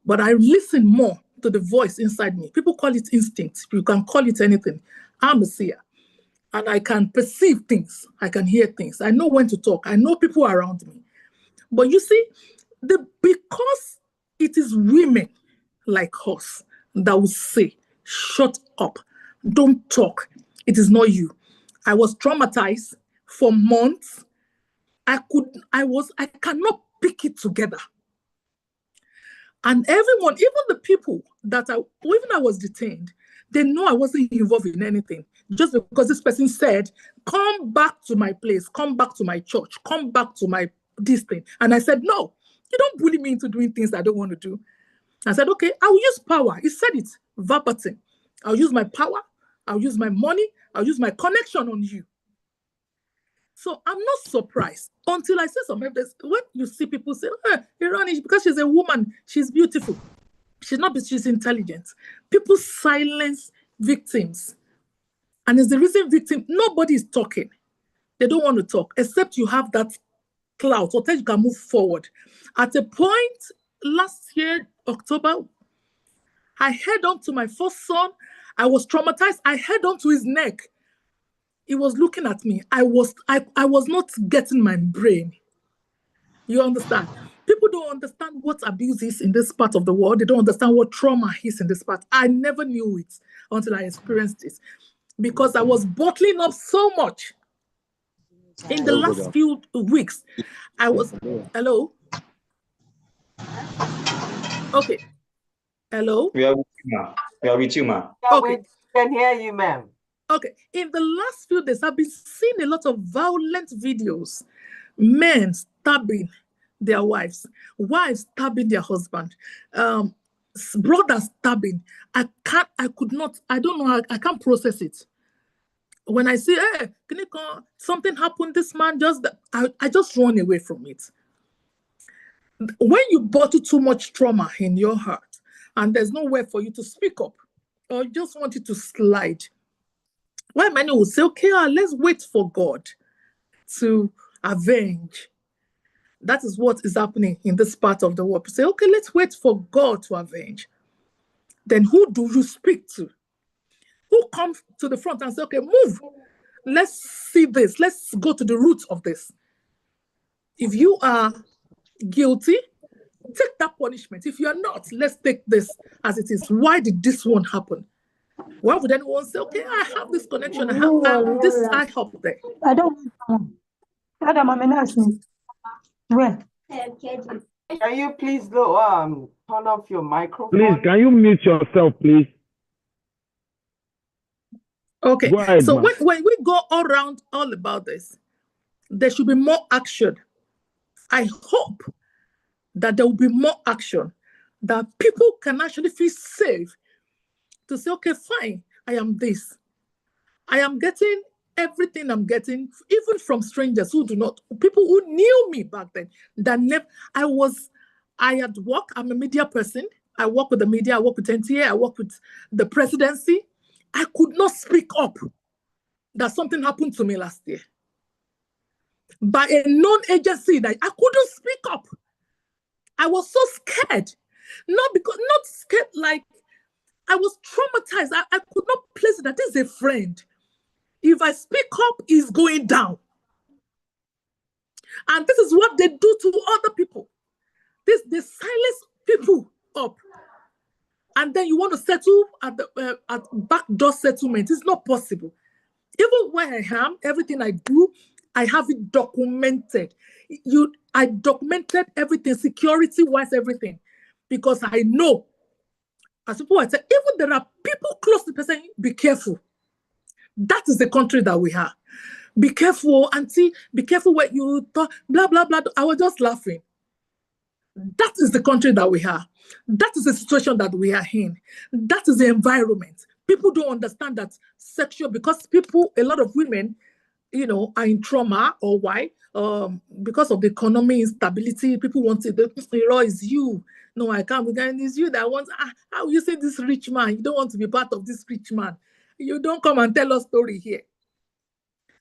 Speaker 6: But I listen more to the voice inside me. People call it instinct. You can call it anything. I'm a seer. And I can perceive things. I can hear things. I know when to talk. I know people around me. But you see, because it is women like us that will say, shut up, don't talk. It is not you. I was traumatized for months. I cannot pick it together. And everyone, even the people that I was detained, they know I wasn't involved in anything. Just because this person said, come back to my place, come back to my church, come back to my this thing. And I said, no, you don't bully me into doing things I don't want to do. I said, okay, I will use power. He said it verbatim. I'll use my power. I'll use my money. I'll use my connection on you. So I'm not surprised until I say some evidence. When you see people say, Irani, because she's a woman, she's beautiful. She's intelligent. People silence victims. And it's the reason nobody is talking. They don't want to talk, except you have that clout, so that you can move forward. At a point last year, October, I held on to my first son. I was traumatized. I held on to his neck. He was looking at me. I was not getting my brain. You understand? People don't understand what abuse is in this part of the world. They don't understand what trauma is in this part. I never knew it until I experienced it, because I was bottling up so much. In the last few weeks, I was, hello? Okay. Hello?
Speaker 7: We are with you, ma.
Speaker 3: Okay. We can hear you, ma'am.
Speaker 6: Okay. In the last few days, I've been seeing a lot of violent videos. Men stabbing their wives stabbing their husband, brothers stabbing. I don't know, I can't process it. When I say, hey, something happened, this man I just run away from it. When you bottle too much trauma in your heart and there's nowhere for you to speak up, or you just want it to slide, why many will say, okay, let's wait for God to avenge. That is what is happening in this part of the world. Say, okay, let's wait for God to avenge. Then who do you speak to? Who comes to the front and say, okay, move. Let's see this. Let's go to the root of this. If you are guilty, take that punishment. If you are not, let's take this as it is. Why did this one happen? Why would anyone say, okay, I have this connection, I have this, I help there?
Speaker 8: I don't. Well,
Speaker 3: can you please go turn off your microphone?
Speaker 9: Please, can you mute yourself, please?
Speaker 6: Okay,
Speaker 9: go ahead,
Speaker 6: so when we go around all about this, there should be more action. I hope that there will be more action, that people can actually feel safe to say, okay, fine, I am this. I am getting everything I'm getting, even from strangers who do not, people who knew me back then, that never, I had work, I'm a media person. I work with the media, I work with NTA, I work with the presidency. I could not speak up that something happened to me last year by a known agency that I couldn't speak up. I was so scared. Not scared, like I was traumatized. I could not place it that this is a friend. If I speak up, he's going down. And this is what they do to other people. They silence people up. And then you want to settle at the backdoor settlement. It's not possible. Even where I am, everything I do, I have it documented. I documented everything, security-wise, everything. Because I know, as people I say, even there are people close to the person, be careful. That is the country that we have. Be careful, auntie, be careful what you thought, blah, blah, blah. I was just laughing. That is the country that we have. That is the situation that we are in. That is the environment. People don't understand that sexual, because a lot of women are in trauma, or why? Because of the economy instability, people want it. It's you. No, I can't. It's you that wants. How you say this rich man? You don't want to be part of this rich man. You don't come and tell us story here.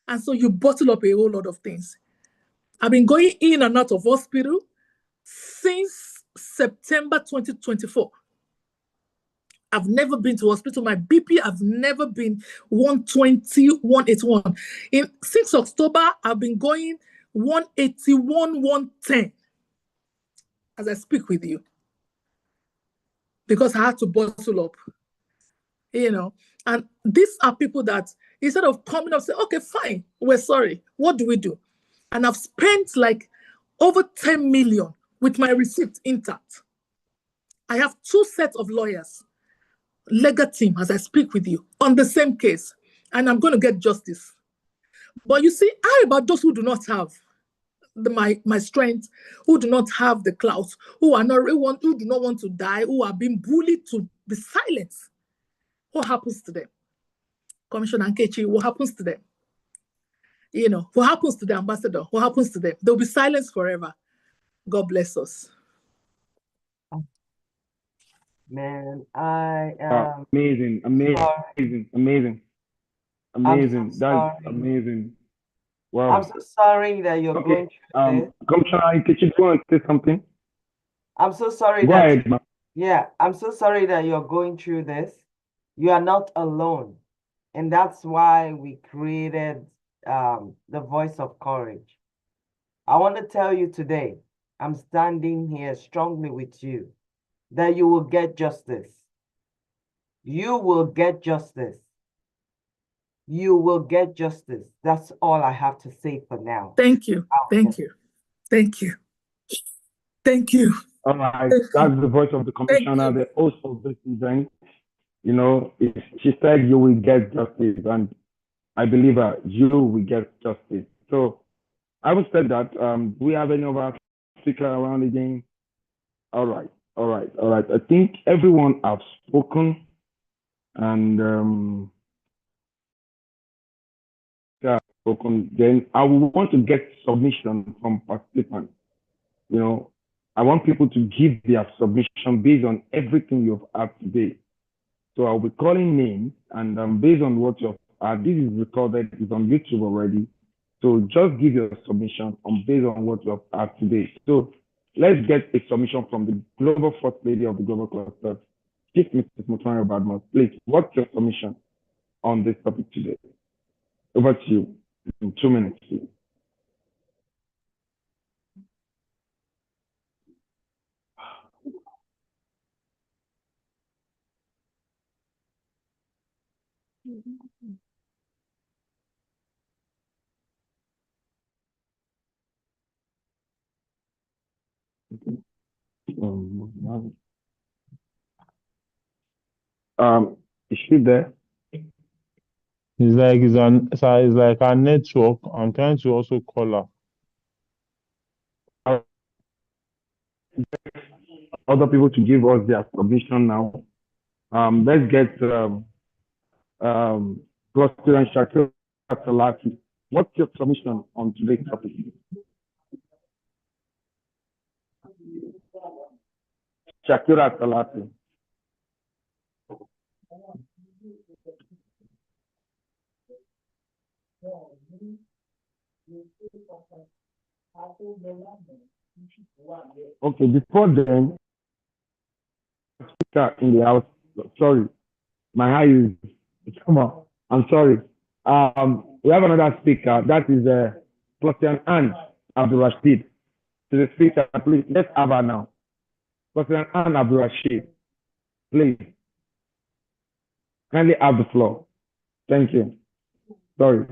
Speaker 6: And so you bottle up a whole lot of things. I've been going in and out of hospital since September 2024. I've never been to hospital. My BP have never been 120, 181. Since October, I've been going 181, 110 as I speak with you. Because I had to bottle up. And these are people that instead of coming up, say, okay, fine, we're sorry. What do we do? And I've spent like over 10 million with my receipt intact. I have 2 sets of lawyers, legal team, as I speak with you, on the same case. And I'm going to get justice. But you see, how about those who do not have my strength, who do not have the clout, who do not want to die, who are being bullied to be silent? What happens to them? Commissioner Nkechi, what happens to them? What happens to the ambassador? What happens to them? They'll be silenced forever. God bless us.
Speaker 3: Man, I am
Speaker 9: amazing. That's amazing. Wow.
Speaker 3: I'm so sorry that you're going through this.
Speaker 9: Commissioner Nkechi, do you want to say something?
Speaker 3: I'm so sorry I'm so sorry that you're going through this. You are not alone. And that's why we created the Voice of Courage. I want to tell you today, I'm standing here strongly with you, that you will get justice. You will get justice. You will get justice. That's all I have to say for now.
Speaker 6: Thank you. Thank you. Thank you. Thank you.
Speaker 9: All right. That's the voice of the commissioner, the host of this event. She said you will get justice, and I believe her. You will get justice. So I would say that. Do we have any other speaker around again? All right. I think everyone has spoken, and then I will want to get submission from participants. I want people to give their submission based on everything you've had today. So I'll be calling names, and based on what you've had, this is recorded, it's on YouTube already. So just give your submission based on what you've had today. So let's get a submission from the Global First Lady of the Global Cluster, Chief Mrs. Motunrayo Badmus. Please, what's your submission on this topic today? Over to you in 2 minutes, please. Is she there?
Speaker 8: It's like our network. I'm trying to also call
Speaker 9: her. Other people to give us their submission now. Let's get Cluster and Shakira Salati. What's your submission on today's topic? Shakira Salati. Okay, before then, speaker in the house. Sorry, my eye is come on. I'm sorry. We have another speaker. That is Cluster Ann Abdul Rashid. To the speaker, please. Let's have her now. Cluster Ann Abdul Rashid, please. Kindly have the floor. Thank you. Sorry,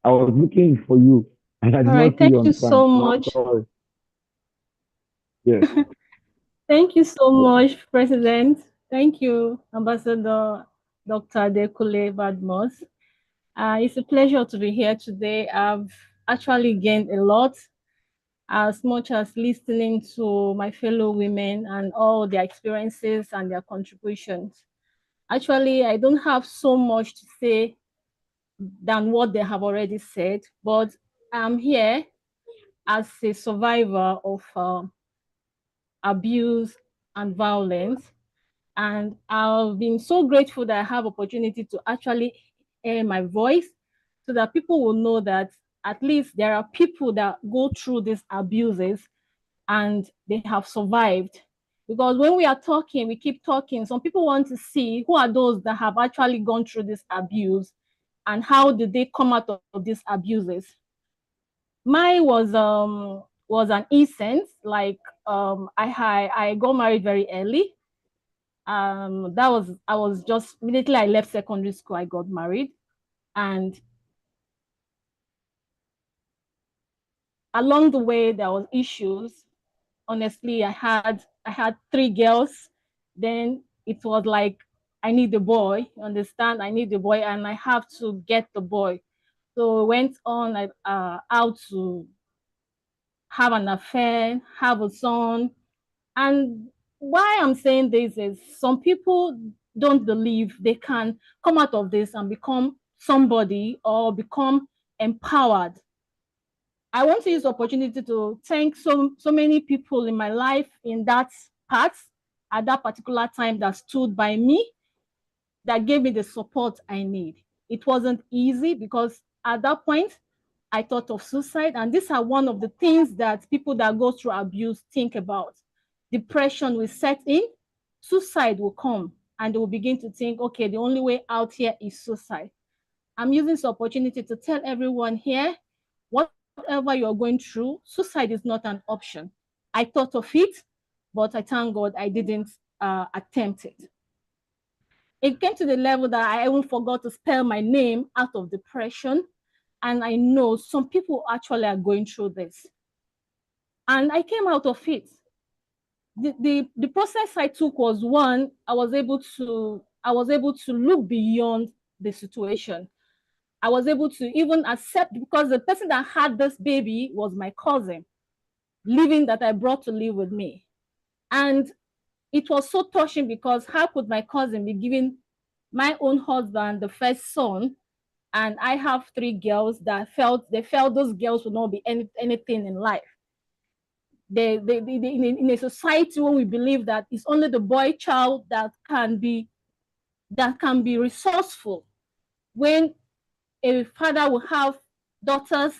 Speaker 9: I was looking for you. And I did not see
Speaker 10: thank
Speaker 9: you
Speaker 10: you so much.
Speaker 9: Sorry. Yes.
Speaker 10: Thank you so much, President. Thank you, Ambassador Dr. Adekunle Badmus. It's a pleasure to be here today. I've actually gained a lot, as much as listening to my fellow women and all their experiences and their contributions. Actually, I don't have so much to say, than what they have already said, but I'm here as a survivor of abuse and violence. And I've been so grateful that I have opportunity to actually air my voice so that people will know that at least there are people that go through these abuses and they have survived. Because when we are talking, we keep talking, some people want to see who are those that have actually gone through this abuse and how did they come out of these abuses. Mine was an instance, like I got married very early. I was just immediately I left secondary school, I got married. And along the way there was issues. Honestly, I had 3 girls. Then it was like, I need a boy, you understand? I need a boy and I have to get the boy. So went on how to have an affair, have a son. And why I'm saying this is some people don't believe they can come out of this and become somebody or become empowered. I want to use the opportunity to thank so many people in my life in that part at that particular time that stood by me, that gave me the support I need. It wasn't easy because at that point, I thought of suicide. And these are one of the things that people that go through abuse think about. Depression will set in, suicide will come, and they will begin to think, okay, the only way out here is suicide. I'm using this opportunity to tell everyone here, whatever you're going through, suicide is not an option. I thought of it, but I thank God I didn't attempt it. It came to the level that I even forgot to spell my name out of depression. And I know some people actually are going through this. And I came out of it. The process I took was, one, I was able to look beyond the situation. I was able to even accept, because the person that had this baby was my cousin, that I brought to live with me. And it was so touching because how could my cousin be giving my own husband the first son, and I have 3 girls that felt those girls would not be anything in life. In a society when we believe that it's only the boy child that can be resourceful, when a father will have daughters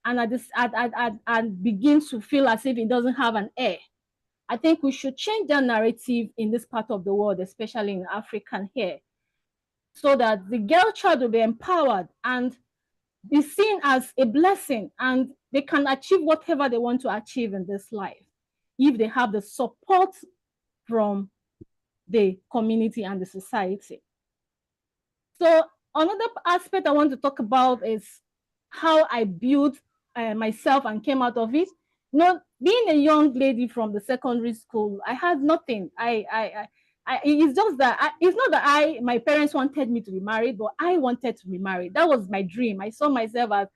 Speaker 10: and begins to feel as if he doesn't have an heir. I think we should change that narrative in this part of the world, especially in African here, so that the girl child will be empowered and be seen as a blessing, and they can achieve whatever they want to achieve in this life if they have the support from the community and the society. So another aspect I want to talk about is how I built myself and came out of it. You know, being a young lady from the secondary school, I had nothing. It's just that it's not that my parents wanted me to be married, but I wanted to be married. That was my dream. I saw myself as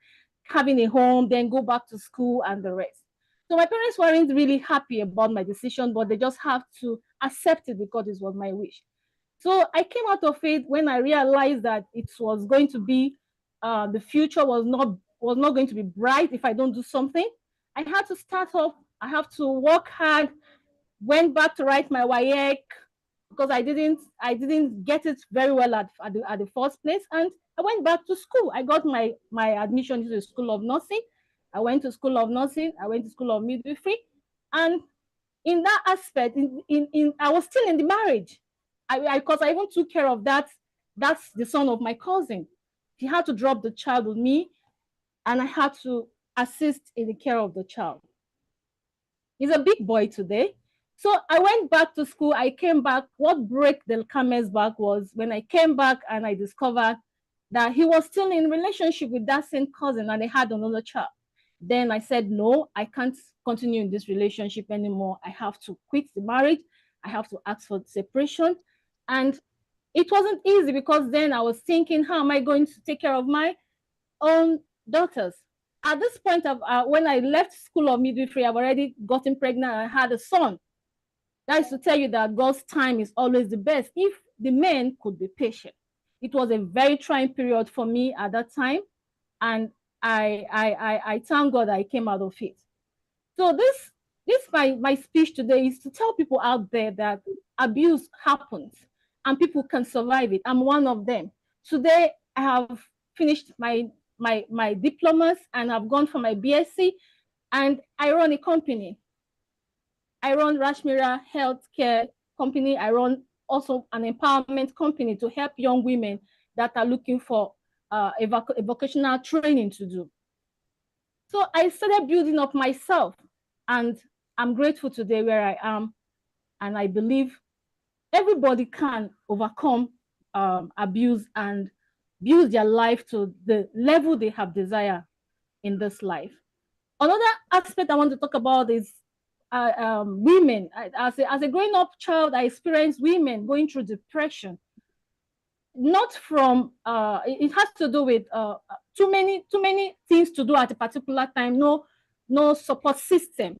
Speaker 10: having a home, then go back to school and the rest. So my parents weren't really happy about my decision, but they just have to accept it because it was my wish. So I came out of it when I realized that it was going to be, the future was not going to be bright if I don't do something. I had to start off. I have to work hard. Went back to write my WAEC because I didn't get it very well at the first place, and I went back to school. I got my admission into the School of Nursing. I went to School of Nursing. I went to School of Midwifery, and in that aspect, I was still in the marriage. Because I even took care of that. That's the son of my cousin. He had to drop the child with me, and I had to assist in the care of the child. He's a big boy today. So I went back to school. I came back. What broke the camel's back was when I came back and I discovered that he was still in relationship with that same cousin and they had another child. Then I said, no, I can't continue in this relationship anymore. I have to quit the marriage. I have to ask for separation. And it wasn't easy because then I was thinking, how am I going to take care of my own daughters? At this point, when I left School of Midwifery, I've already gotten pregnant and I had a son. That is to tell you that God's time is always the best if the men could be patient. It was a very trying period for me at that time, and I thank God I came out of it. So my speech today is to tell people out there that abuse happens and people can survive it. I'm one of them. Today I have finished my diplomas and I've gone for my BSc, and I run a company. I run Rashmira Healthcare Company. I run also an empowerment company to help young women that are looking for a vocational training to do. So I started building up myself, and I'm grateful today where I am. And I believe everybody can overcome abuse and build their life to the level they have desire in this life. Another aspect I want to talk about is women. As a growing up child, I experienced women going through depression. Not from, it has to do with too many things to do at a particular time, no support system.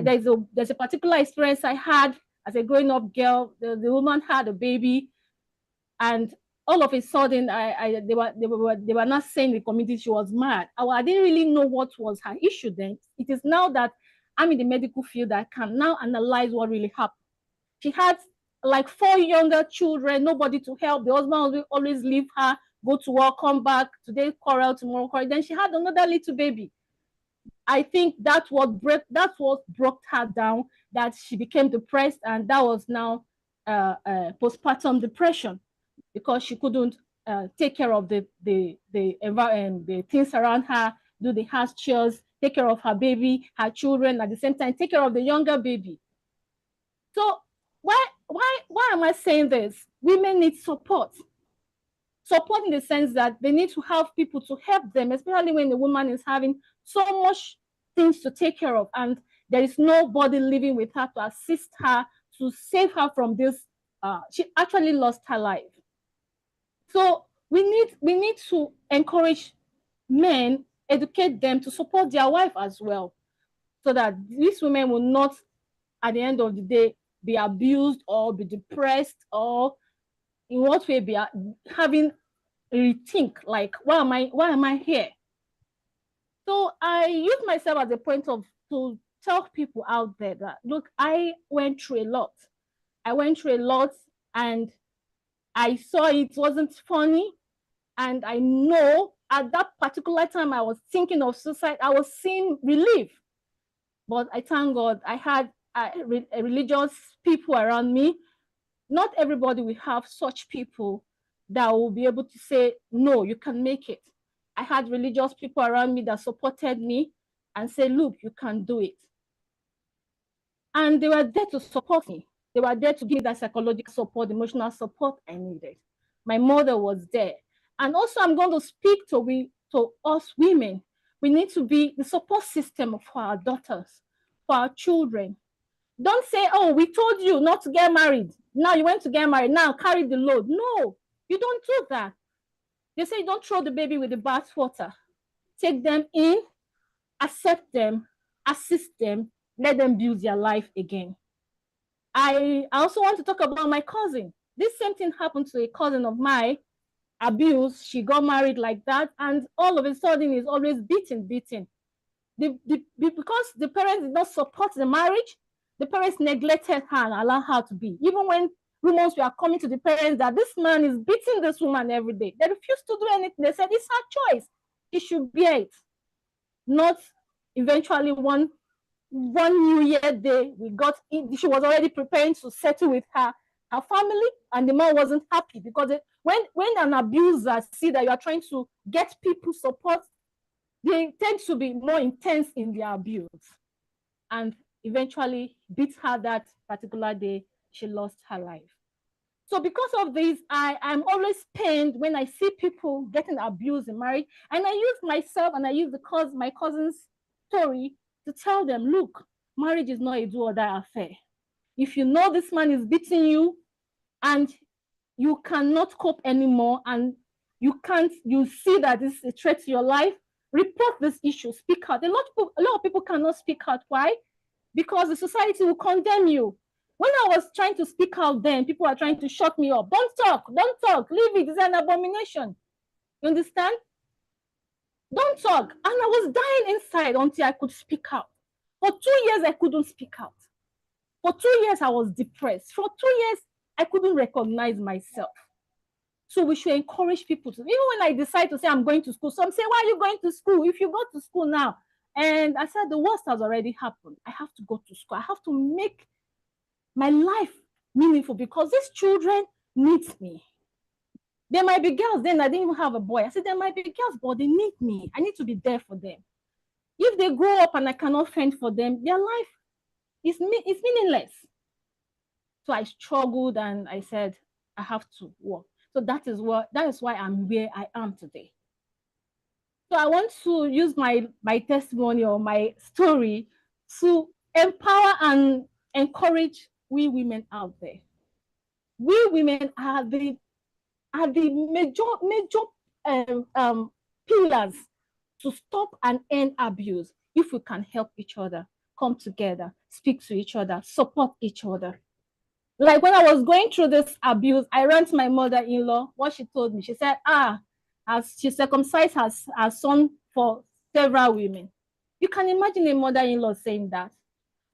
Speaker 10: There's a particular experience I had as a growing up girl. The woman had a baby, and all of a sudden they were not saying the community she was mad. I didn't really know what was her issue then. It is now that I'm in the medical field that I can now analyze what really happened. She had like 4 younger children, nobody to help. The husband would always leave her, go to work, come back, today quarrel, tomorrow quarrel. Then she had another little baby. I think that's what broke her down, that she became depressed, and that was now postpartum depression, because she couldn't take care of the things around her, do the house chores, take care of her baby, her children, at the same time take care of the younger baby. So why am I saying this? Women need support. Support in the sense that they need to have people to help them, especially when the woman is having so much things to take care of and there is nobody living with her to assist her, to save her from this. She actually lost her life. So we need to encourage men, educate them to support their wife as well, so that these women will not, at the end of the day, be abused or be depressed, or in what way be having a rethink, like, why am I here? So I use myself as a point to tell people out there that, look, I went through a lot. I went through a lot, and I saw it wasn't funny. And I know at that particular time I was thinking of suicide, I was seeing relief. But I thank God I had religious people around me. Not everybody will have such people that will be able to say, no, you can make it. I had religious people around me that supported me and said, look, you can do it. And they were there to support me. They were there to give me that psychological support, emotional support I needed. My mother was there. And also I'm going to speak to us women. We need to be the support system for our daughters, for our children. Don't say, oh, we told you not to get married. Now you went to get married, now carry the load. No, you don't do that. They say don't throw the baby with the bathwater. Take them in, accept them, assist them, let them build their life again. I also want to talk about my cousin. This same thing happened to a cousin of mine, abuse. She got married like that, and all of a sudden is always beaten. Because the parents did not support the marriage, the parents neglected her and allowed her to be. Even when rumors were coming to the parents that this man is beating this woman every day, they refused to do anything. They said it's her choice. She should bear it. Not eventually one New Year day, she was already preparing to settle with her family, and the man wasn't happy, because when an abuser see that you are trying to get people support, they tend to be more intense in their abuse, and eventually beat her that particular day. She lost her life. So because of this, I'm always pained when I see people getting abused in marriage, and I use myself and I use my cousin's story to tell them, look, marriage is not a do or die affair. If you know this man is beating you and you cannot cope anymore, and you see that this is a threat to your life, report this issue, speak out. A lot of people cannot speak out. Why? Because the society will condemn you. When I was trying to speak out then, people were trying to shut me up. Don't talk, leave it, it's an abomination. You understand? Don't talk. And I was dying inside until I could speak out. For 2 years, I couldn't speak out. For 2 years, I was depressed. For 2 years, I couldn't recognize myself. So we should encourage people to, even when I decide to say I'm going to school, some say, why are you going to school? If you go to school now, and I said, the worst has already happened. I have to go to school. I have to make my life meaningful because these children need me. There might be girls, then I didn't even have a boy. I said, there might be girls, but they need me. I need to be there for them. If they grow up and I cannot fend for them, their life is meaningless. So I struggled and I said, I have to work. So that is why I'm where I am today. So I want to use my testimony or my story to empower and encourage we women out there. We women are the major pillars to stop and end abuse if we can help each other, come together, speak to each other, support each other. Like when I was going through this abuse, I ran to my mother-in-law. What she told me, she said, as she circumcised her son for several women. You can imagine a mother-in-law saying that.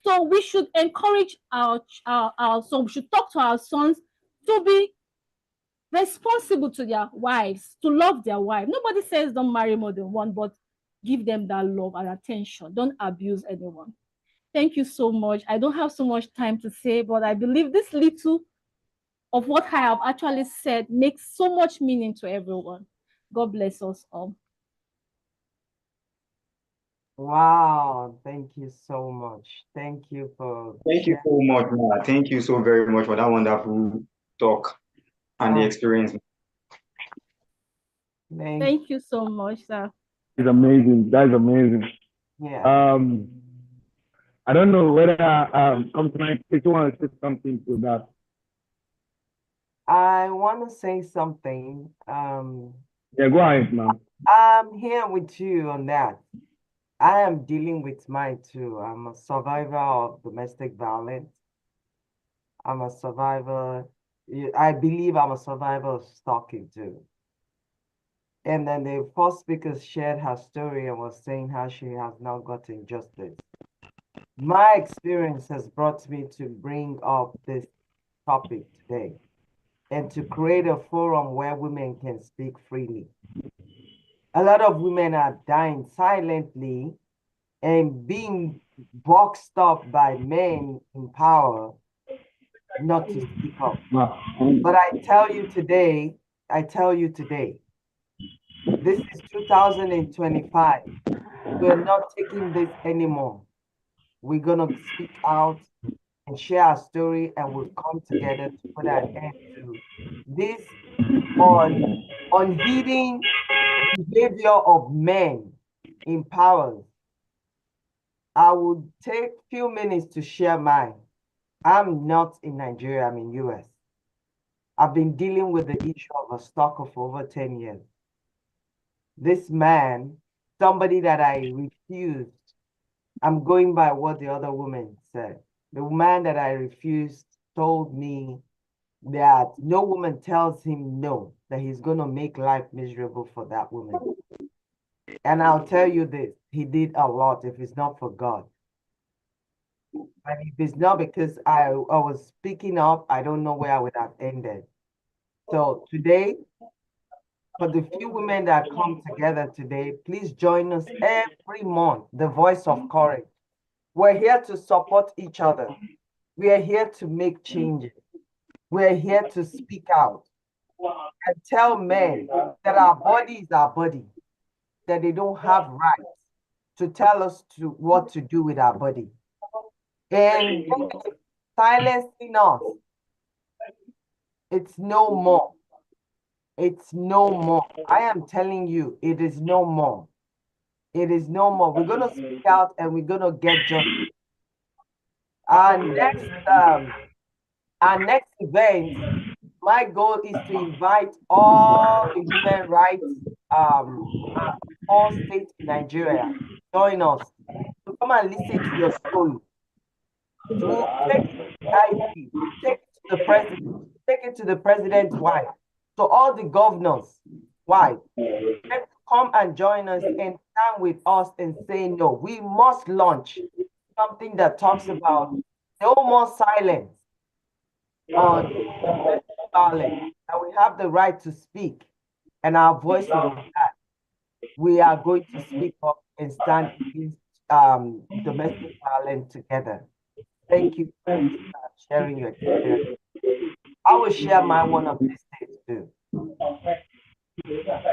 Speaker 10: So we should encourage our sons, we should talk to our sons to be responsible to their wives, to love their wife. Nobody says don't marry more than one, but give them that love and attention. Don't abuse anyone. Thank you so much. I don't have so much time to say, but I believe this little of what I have actually said makes so much meaning to everyone. God bless us all.
Speaker 3: Wow, thank you so much. Thank you for
Speaker 7: Thank you so much, Ma. Thank you so very much for that wonderful talk and the experience.
Speaker 10: Thank you so much, sir.
Speaker 9: It's amazing. That's amazing.
Speaker 3: Yeah.
Speaker 9: I don't know whether Company if you want to say something to that.
Speaker 3: I want to say something.
Speaker 9: Yeah, go ahead, ma'am.
Speaker 3: I'm here with you on that. I am dealing with mine too. I'm a survivor of domestic violence. I'm a survivor. I believe I'm a survivor of stalking too. And then the first speaker shared her story and was saying how she has now gotten justice. My experience has brought me to bring up this topic today and to create a forum where women can speak freely. A lot of women are dying silently and being boxed up by men in power not to speak up. But I tell you today, this is 2025. We're not taking this anymore. We're gonna speak out and share our story, and we'll come together to put an end to this unheeding behavior of men in power. I will take a few minutes to share mine. I'm not in Nigeria, I'm in US. I've been dealing with the issue of a stalker for over 10 years. This man, somebody that I refused, I'm going by what the other woman said. The man that I refused told me that no woman tells him no, that he's going to make life miserable for that woman. And I'll tell you this, he did a lot if it's not for God. And if it's not because I was speaking up, I don't know where I would have ended. So today, for the few women that come together today, please join us every month, the Voice of Courage. We're here to support each other. We are here to make changes. We're here to speak out and tell men that our body is our body, that they don't have rights to tell us what to do with our body. And silencing us, it's no more. It's no more. I am telling you, it is no more. It is no more. We're going to speak out and we're going to get justice. Our next event, my goal is to invite all the human rights, all states in Nigeria, join us to come and listen to your story. To take IG, take it to the president, take it to the president's wife, to all the governors' wives. Come and join us and stand with us and say no. We must launch something that talks about no more silence on domestic violence, that we have the right to speak, and our voices are that. We are going to speak up and stand against domestic violence together. Thank you for sharing your experience. I will share my one of these days too.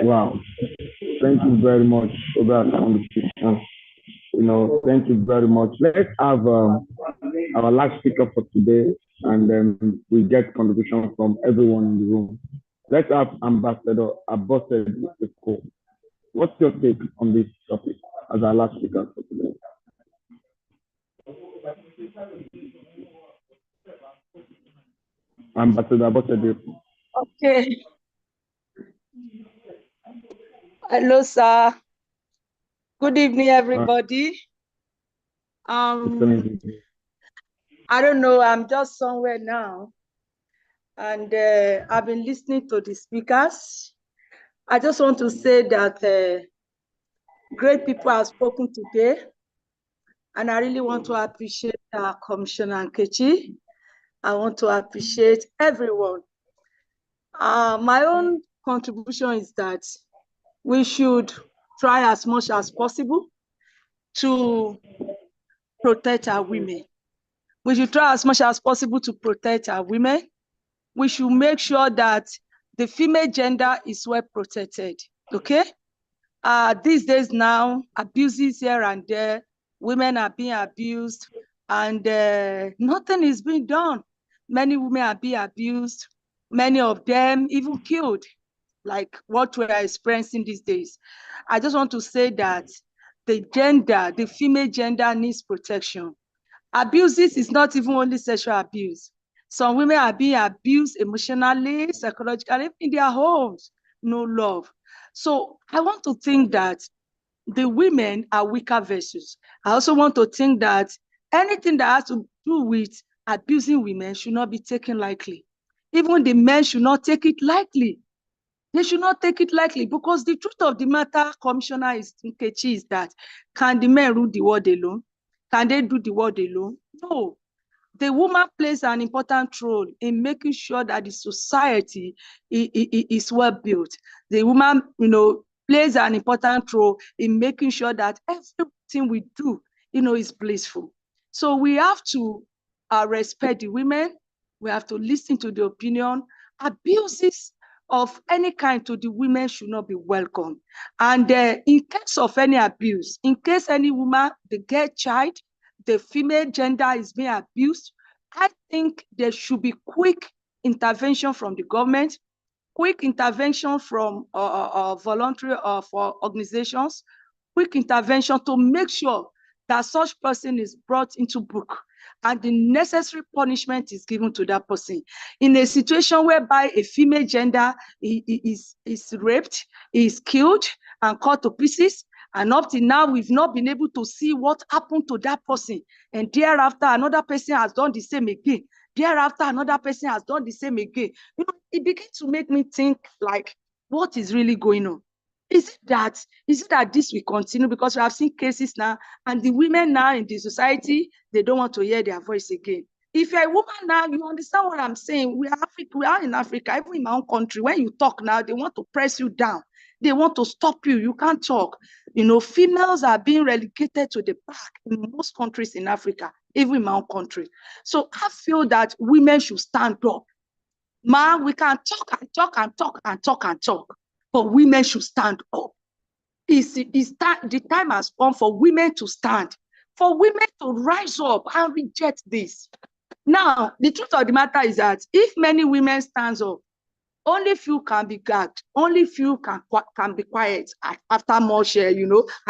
Speaker 9: Wow. Thank you very much for that conversation. Thank you very much. Let's have our last speaker for today, and then we get contribution from everyone in the room. Let's have Ambassador Abosede Eko. What's your take on this topic as our last speaker for today? Ambassador Abosede.
Speaker 11: Okay. Hello, sir. Good evening, everybody. I don't know, I'm just somewhere now, and I've been listening to the speakers. I just want to say that great people have spoken today, and I really want to appreciate Commissioner Nkechi. I want to appreciate everyone. My own contribution is that we should try as much as possible to protect our women. We should try as much as possible to protect our women. We should make sure that the female gender is well protected, okay? These days now, abuses here and there, women are being abused, and nothing is being done. Many women are being abused, many of them even killed, like what we are experiencing these days. I just want to say that the female gender needs protection. Abuses is not even only sexual abuse. Some women are being abused emotionally, psychologically, in their homes, no love. So I want to think that the women are weaker vessels. I also want to think that anything that has to do with abusing women should not be taken lightly. Even the men should not take it lightly. They should not take it lightly, because the truth of the matter, Commissioner Nkechi, is that can the men rule the world alone? Can they do the world alone? No. The woman plays an important role in making sure that the society is well built. The woman, plays an important role in making sure that everything we do, is blissful. So we have to respect the women. We have to listen to the opinion. Abuses of any kind to the women should not be welcome. And in case of any abuse, in case any woman, the girl child, the female gender is being abused, I think there should be quick intervention from the government, quick intervention from voluntary for organizations, quick intervention to make sure that such person is brought into book and the necessary punishment is given to that person. In a situation whereby a female gender is raped, is killed and cut to pieces, and up till now, we've not been able to see what happened to that person. And thereafter, another person has done the same again. Thereafter, another person has done the same again. It begins to make me think, like, what is really going on? Is it that this will continue? Because we have seen cases now, and the women now in the society, they don't want to hear their voice again. If you're a woman now, you understand what I'm saying. We are in Africa, even in my own country. When you talk now, they want to press you down. They want to stop you. You can't talk. Females are being relegated to the back in most countries in Africa, even in my own country. So I feel that women should stand up. Man, we can talk and talk and talk and talk and talk, but women should stand up. The time has come for women to stand, for women to rise up and reject this. Now, the truth of the matter is that if many women stand up, only few can be gagged. Only few can be quiet after much, I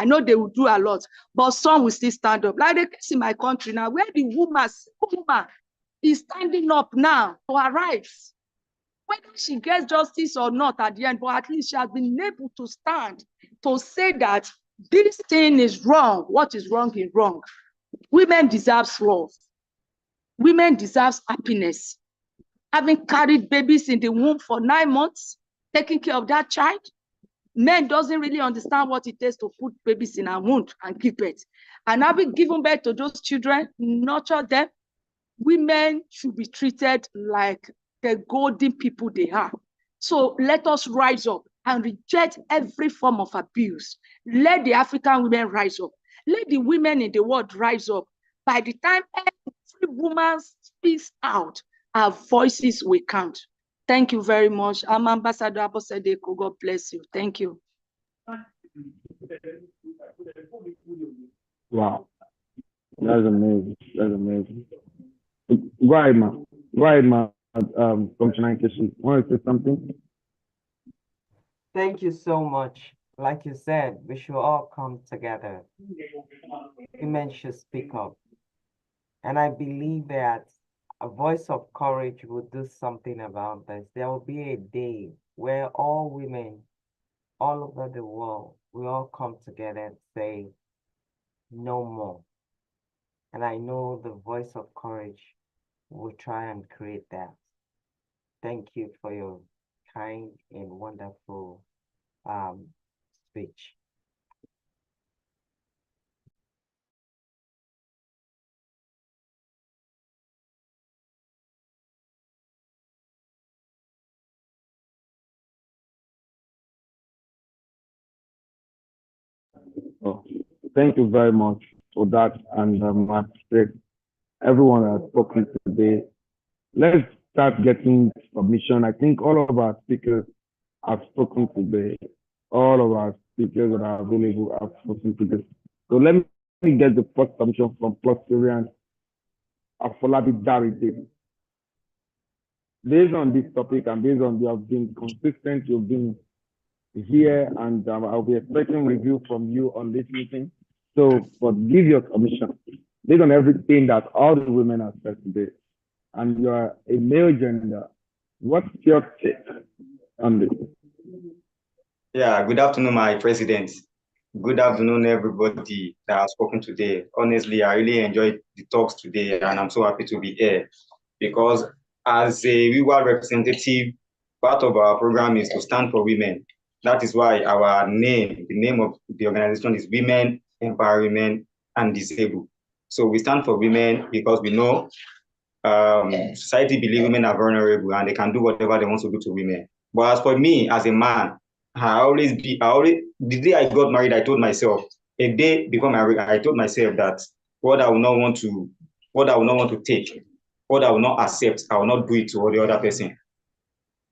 Speaker 11: know they will do a lot, but some will still stand up. Like the case in my country now, where the woman is standing up now to her rights. Whether she gets justice or not at the end, but at least she has been able to stand to say that this thing is wrong. What is wrong is wrong. Women deserve love. Women deserve happiness. Having carried babies in the womb for 9 months, taking care of that child, men doesn't really understand what it takes to put babies in a womb and keep it. And having given birth to those children, nurture them, women should be treated like the golden people they are. So let us rise up and reject every form of abuse. Let the African women rise up. Let the women in the world rise up. By the time every woman speaks out, our voices will count. Thank you very much. I'm Ambassador Abosedeko. God bless you. Thank you.
Speaker 9: Wow. That's amazing. That's amazing. Go ahead, ma. Go ahead, ma. Functionary Kishi. Want to say something?
Speaker 3: Thank you so much. Like you said, we should all come together. Women should speak up. And I believe that a voice of courage will do something about this. There will be a day where all women all over the world will all come together and say, no more. And I know the voice of courage will try and create that. Thank you for your kind and wonderful speech.
Speaker 9: Oh, thank you very much for that. And I appreciate everyone that has spoken today. Let's start getting submission. I think all of our speakers have spoken today. All of our speakers that are available have spoken today. So let me get the first submission from Plastirian Afolabi Daride. Based on this topic and based on you have been consistent, you've been here, and I'll be expecting review from you on this meeting. So, but give your submission based on everything that all the women have said today, and you are a male gender. What's your take on this?
Speaker 7: Yeah, good afternoon, my president. Good afternoon, everybody that has spoken today. Honestly, I really enjoyed the talks today, and I'm so happy to be here because as a WIWA representative, part of our program is to stand for women. That is why our name, the name of the organization is Women, Empowerment, and Disabled. So we stand for women because we know society believes women are vulnerable and they can do whatever they want to do to women. But as for me, as a man, the day I got married, I told myself, a day before marriage, I told myself that what I will not want to take, what I will not accept, I will not do it to the other person.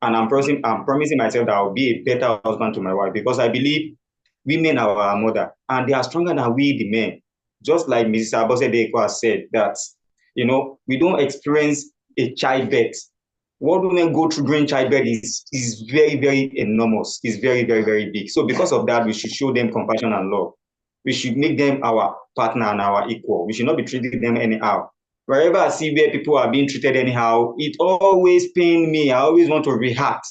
Speaker 7: And I'm promising myself that I'll be a better husband to my wife because I believe women are our mother and they are stronger than we, the men. Just like Mrs. Abosedeko has said that, you know, we don't experience a childbirth. What women go through during childbirth is very, very enormous. It's very, very, very big. So because of that, we should show them compassion and love. We should make them our partner and our equal. We should not be treating them anyhow. Wherever I see where people are being treated anyhow, it always pains me. I always want to react.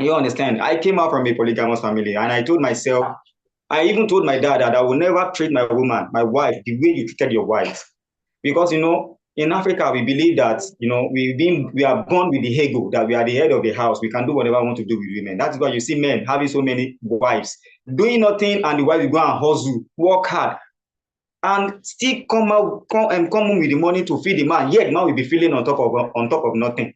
Speaker 7: You understand? I came out from a polygamous family and I told myself, I even told my dad that I will never treat my woman, my wife, the way you treated your wife. Because, you know, in Africa, we believe that, you know, we are born with the ego, that we are the head of the house. We can do whatever we want to do with women. That's why you see men having so many wives, doing nothing, and the wife will go and hustle, work hard, and still come home with the money to feed the man. Yet, man will be feeling on top of nothing.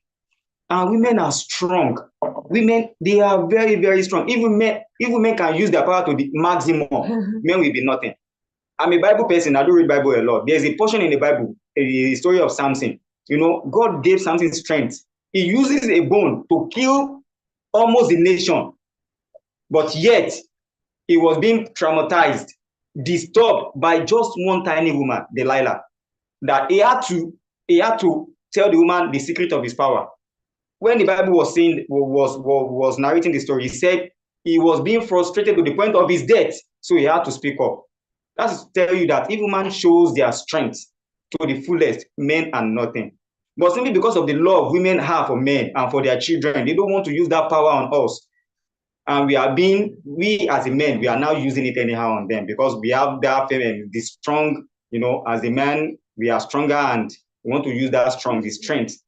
Speaker 7: And women are strong. Women, they are very, very strong. Even men can use their power to the maximum. Men will be nothing. I'm a Bible person. I do read Bible a lot. There's a portion in the Bible, the story of Samson. You know, God gave Samson strength. He uses a bone to kill almost the nation. But yet, he was being traumatized, disturbed by just one tiny woman, Delilah, that he had to tell the woman the secret of his power. When the Bible was narrating the story, he said he was being frustrated to the point of his death, so he had to speak up. That's to tell you that if women shows their strength to the fullest, men are nothing. But simply because of the love women have for men and for their children, they don't want to use that power on us. And we as a men, we are now using it anyhow on them because we have that the strong, you know, as a man, we are stronger and we want to use that strength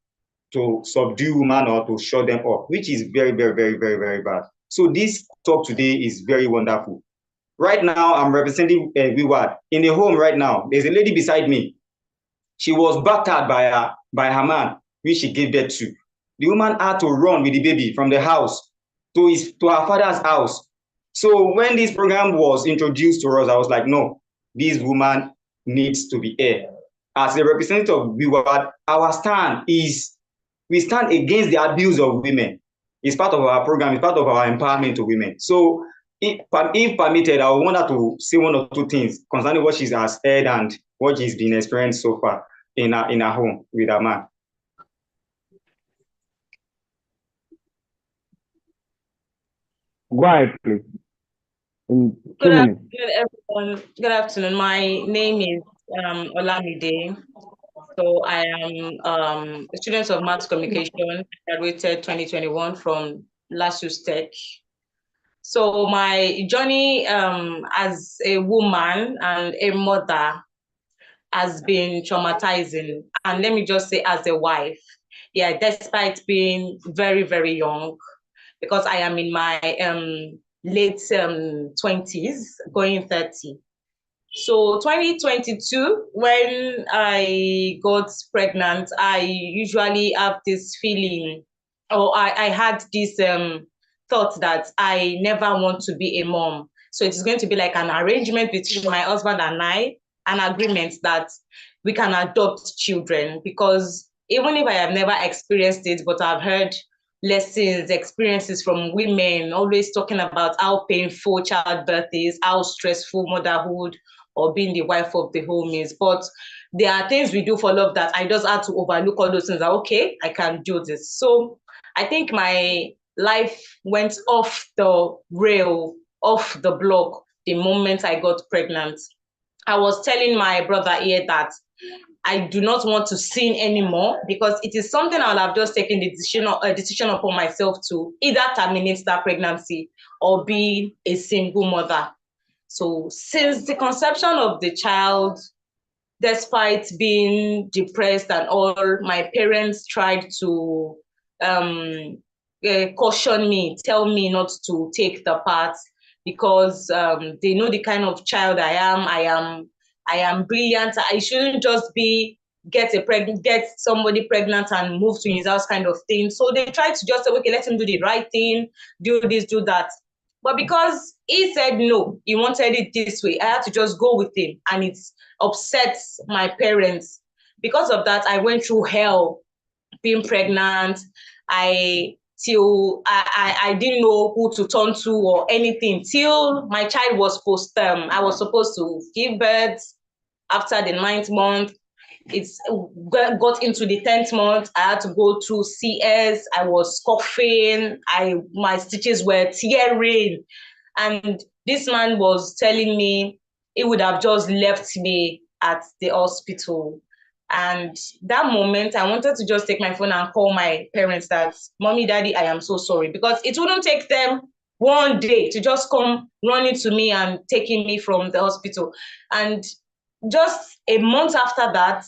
Speaker 7: to subdue women or to shut them up, which is very, very, very, very, very bad. So this talk today is very wonderful. Right now, I'm representing WIWAD. In the home right now, there's a lady beside me. She was battered by her man, which she gave birth to. The woman had to run with the baby from the house to her father's house. So when this program was introduced to us, I was like, no, this woman needs to be here. As a representative of WIWAD, our stand is, we stand against the abuse of women. It's part of our program, it's part of our empowerment to women. So if permitted, I want her to say one or two things concerning what she has heard and what she's been experienced so far in her home with her man.
Speaker 9: Go ahead, please.
Speaker 12: Good afternoon, everyone. Good afternoon. My name is Olamide. So I am a student of mass communication, graduated 2021 from LASUS Tech. So my journey as a woman and a mother has been traumatizing. And let me just say, as a wife, yeah, despite being very, very young, because I am in my late 20s, going 30. So 2022, when I got pregnant, I usually have this feeling, or I had this thought that I never want to be a mom. So it's going to be like an arrangement between my husband and I, an agreement that we can adopt children, because even if I have never experienced it, but I've heard lessons, experiences from women always talking about how painful childbirth is, how stressful motherhood or being the wife of the home is. But there are things we do for love that I just had to overlook all those things. Like, okay, I can do this. So I think my life went off the rail, off the block the moment I got pregnant. I was telling my brother here that I do not want to sin anymore, because it is something I'll have just taken the decision upon myself to either terminate that pregnancy or be a single mother. So since the conception of the child, despite being depressed and all, my parents tried to caution me, tell me not to take the path, because they know the kind of child I am. I am brilliant. I shouldn't just be get somebody pregnant and move to his house kind of thing. So they tried to just say, okay, let him do the right thing, do this, do that. But because he said no, he wanted it this way, I had to just go with him, and it upsets my parents. Because of that, I went through hell being pregnant. I didn't know who to turn to or anything till my child was postpartum. I was supposed to give birth after the 9th month. It's got into the 10th month. I had to go through CS. I was coughing. My stitches were tearing. And this man was telling me he would have just left me at the hospital. And that moment, I wanted to just take my phone and call my parents that, Mommy, Daddy, I am so sorry. Because it wouldn't take them one day to just come running to me and taking me from the hospital. And just a month after that,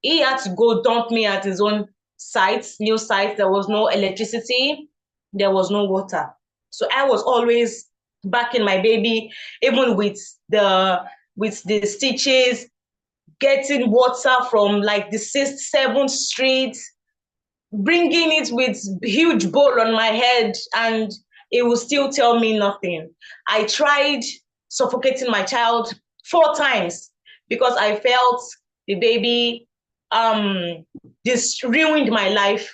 Speaker 12: he had to go dump me at his own site, new site. There was no electricity. There was no water. So I was always backing my baby, even with the stitches, getting water from like the 6th, 7th street, bringing it with huge bowl on my head, and it will still tell me nothing. I tried suffocating my child 4 times because I felt the baby, this ruined my life.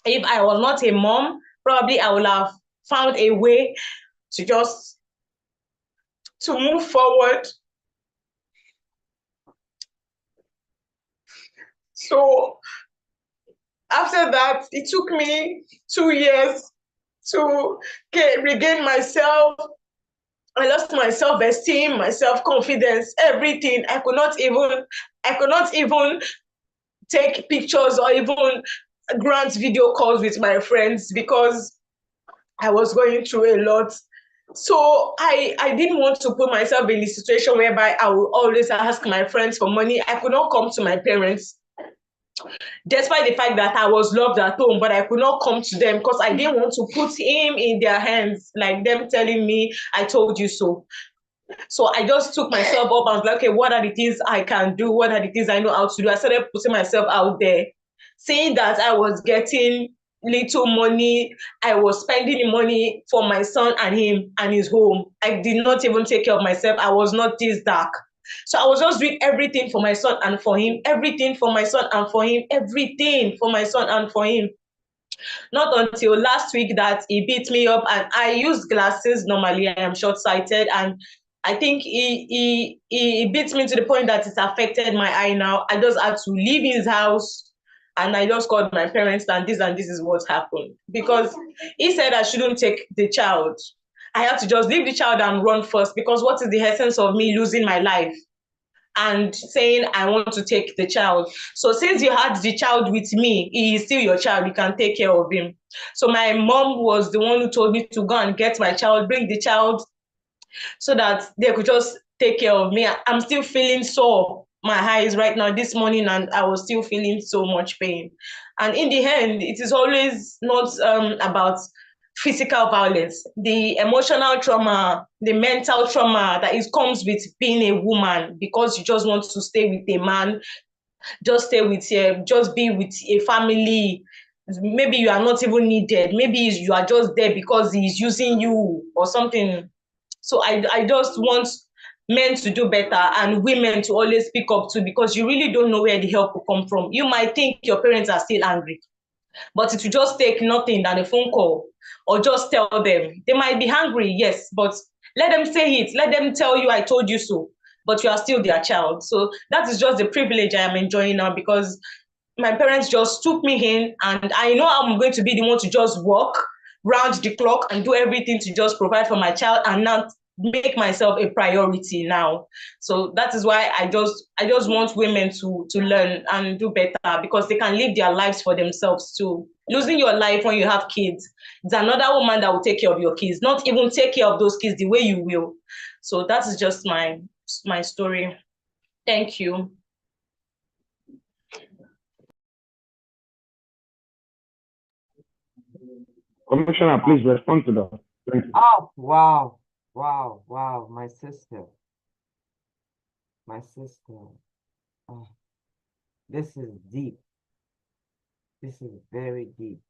Speaker 12: If I was not a mom, probably I would have found a way to move forward. So after that, it took me 2 years to regain myself. I lost my self-esteem, my self-confidence, everything. I could not even take pictures or even grant video calls with my friends because I was going through a lot. So I didn't want to put myself in a situation whereby I would always ask my friends for money. I could not come to my parents despite the fact that I was loved at home, but I could not come to them because I didn't want to put him in their hands, like them telling me, I told you so. So I just took myself up and was like, okay, what are the things I can do? What are the things I know how to do? I started putting myself out there, saying that I was getting little money. I was spending the money for my son and him and his home. I did not even take care of myself. I was not this dark. So I was just doing everything for my son and for him, everything for my son and for him, everything for my son and for him. Not until last week that he beat me up, and I use glasses. Normally, I am short-sighted, and I think he beat me to the point that it's affected my eye now. I just had to leave his house, and I just called my parents, and this is what happened. Because he said I shouldn't take the child. I have to just leave the child and run first, because what is the essence of me losing my life and saying I want to take the child? So since you had the child with me, he is still your child, you can take care of him. So my mom was the one who told me to go and get my child, bring the child, so that they could just take care of me. I'm still feeling sore, my eyes right now this morning, and I was still feeling so much pain. And in the end, it is always not about physical violence, the emotional trauma, the mental trauma that it comes with being a woman, because you just want to stay with a man, just stay with him, just be with a family. Maybe you are not even needed. Maybe you are just there because he's using you or something. So I just want men to do better and women to always speak up too, because you really don't know where the help will come from. You might think your parents are still angry, but it will just take nothing than a phone call, or just tell them. They might be hungry, yes, but let them say it. Let them tell you, I told you so, but you are still their child. So that is just the privilege I am enjoying now, because my parents just took me in, and I know I'm going to be the one to just work round the clock and do everything to just provide for my child and not make myself a priority now. So that is why I just want women to learn and do better, because they can live their lives for themselves too. Losing your life when you have kids, it's another woman that will take care of your kids, not even take care of those kids the way you will. So that is just my story. Thank you.
Speaker 9: Commissioner, please respond to that. Thank you.
Speaker 3: Oh, wow, wow, wow, my sister. My sister. Oh, this is deep. This is very deep.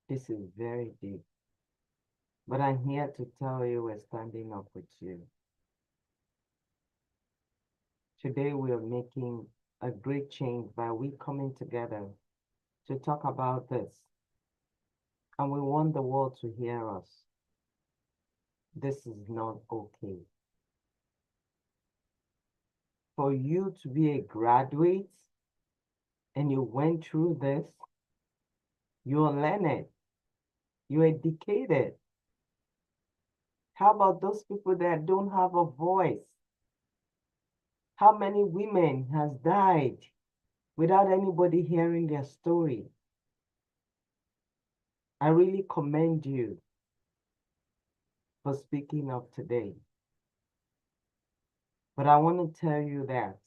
Speaker 3: This is very deep. But I'm here to tell you we're standing up with you. Today we are making a great change by we coming together to talk about this. And we want the world to hear us. This is not okay. For you to be a graduate and you went through this, you're learned, you're educated. How about those people that don't have a voice? How many women has died without anybody hearing their story? I really commend you for speaking up today. But I want to tell you that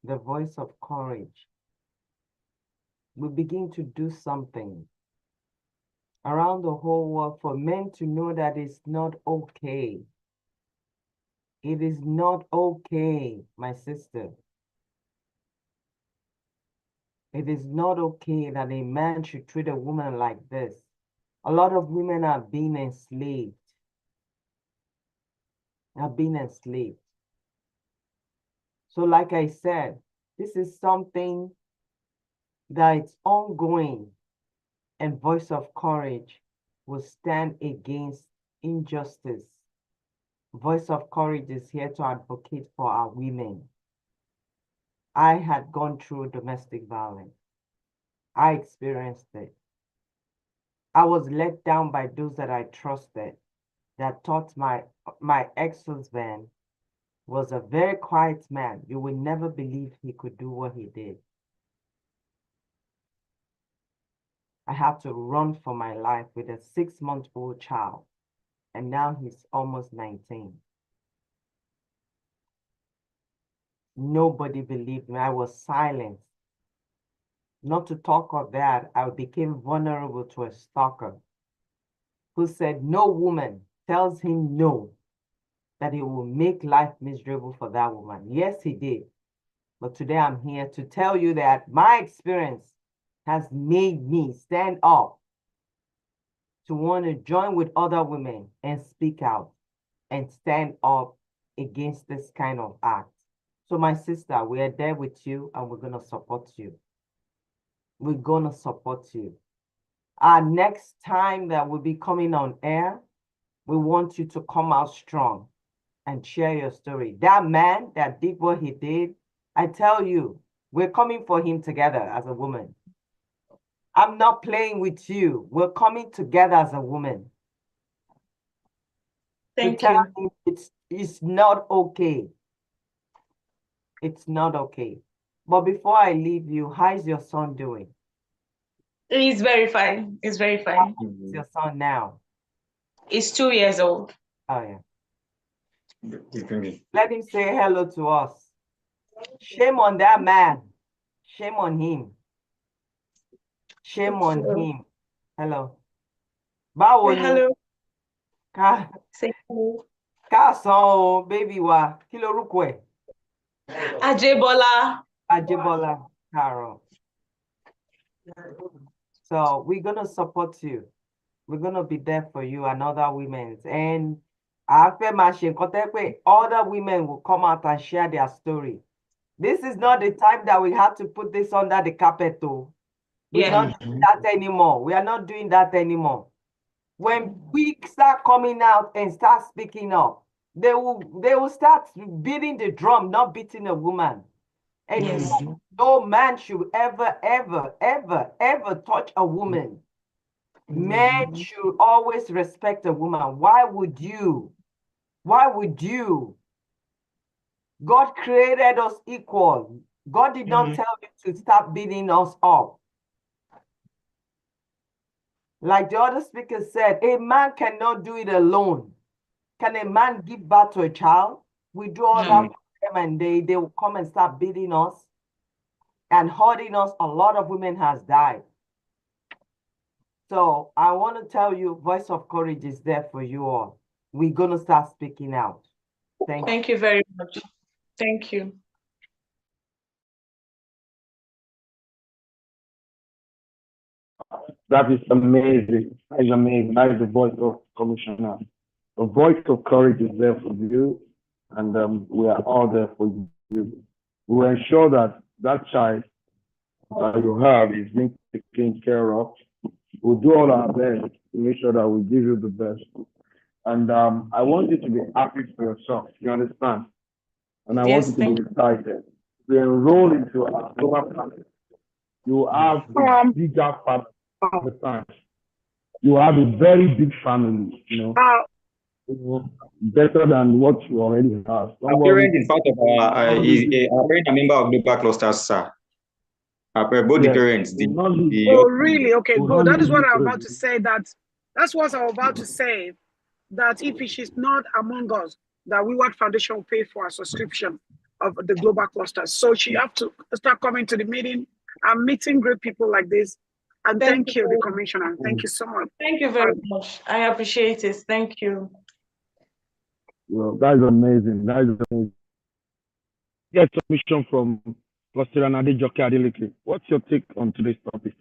Speaker 3: the voice of courage will begin to do something around the whole world for men to know that it's not okay. It is not okay, my sister. It is not okay that a man should treat a woman like this. A lot of women are being enslaved. So like I said, this is something that's ongoing, and Voice of Courage will stand against injustice. Voice of Courage is here to advocate for our women. I had gone through domestic violence. I experienced it. I was let down by those that I trusted, that thought my ex-husband was a very quiet man. You would never believe he could do what he did. I had to run for my life with a 6-month-old child, and now he's almost 19. Nobody believed me. I was silenced. Not to talk of that, I became vulnerable to a stalker who said no woman tells him no, that he will make life miserable for that woman. Yes, he did. But today I'm here to tell you that my experience has made me stand up to want to join with other women and speak out and stand up against this kind of act. So my sister, we are there with you and we're going to support you. We're going to support you. Our next time that we'll be coming on air, we want you to come out strong and share your story. That man that did what he did, I tell you, we're coming for him together as a woman. I'm not playing with you. We're coming together as a woman.
Speaker 12: Thank
Speaker 3: to tell
Speaker 12: you.
Speaker 3: him it's not okay. It's not okay. But before I leave you, how's your son doing?
Speaker 12: He's very fine. He's very fine.
Speaker 3: How old is your son now?
Speaker 12: He's 2 years old.
Speaker 3: Oh, yeah. Let him say hello to us. Shame on that man. Shame on him. Shame on him. Hello. Báwo ni?
Speaker 12: Hello.
Speaker 3: Say hello. Káàsán, baby wa. Kí lorúkọ ẹ̀?
Speaker 12: Ajebola.
Speaker 3: Ajebola Carol. So we're gonna support you. We're gonna be there for you and other women. And after machine, other women will come out and share their story. This is not the time that we have to put this under the carpet, though. We're not doing that anymore. We are not doing that anymore. When we start coming out and start speaking up, they will start beating the drum, not beating a woman. And no man should ever, ever, ever, ever touch a woman. Men should always respect a woman. Why would you? Why would you? God created us equal. God did not tell you to stop beating us up. Like the other speaker said, a man cannot do it alone. Can a man give birth to a child? We do all that for them and they will come and start beating us and hurting us. A lot of women has died. So I want to tell you, Voice of Courage is there for you all. We're going to start speaking out.
Speaker 12: Thank you very much. Thank you.
Speaker 9: That is amazing. That is amazing. That is the voice of Commissioner. The voice of courage is there for you, and we are all there for you. We will ensure that that child that you have is being taken care of. We'll do all our best to make sure that we give you the best. And I want you to be happy for yourself. You understand? And I want you to be excited. To enroll into our global family. You have a bigger family. You have a very big family, you know, better than what you already have.
Speaker 7: Our parent is part of our parent, a member of Global Clusters, sir. Both the parents.
Speaker 13: Oh, really? Okay, good. That is what I'm about to say. That's what I'm about to say. That if she's not among us, that WeWork Foundation will pay for a subscription of the Global Clusters. So she have to start coming to the meeting and meeting great people like this. And thank you, the Commissioner. Thank you so much.
Speaker 12: Thank you very much. I appreciate it. Thank you.
Speaker 9: Well, that is amazing. That is amazing. Get submission from Pastor Adejoke Adeleke. What's your take on today's topic?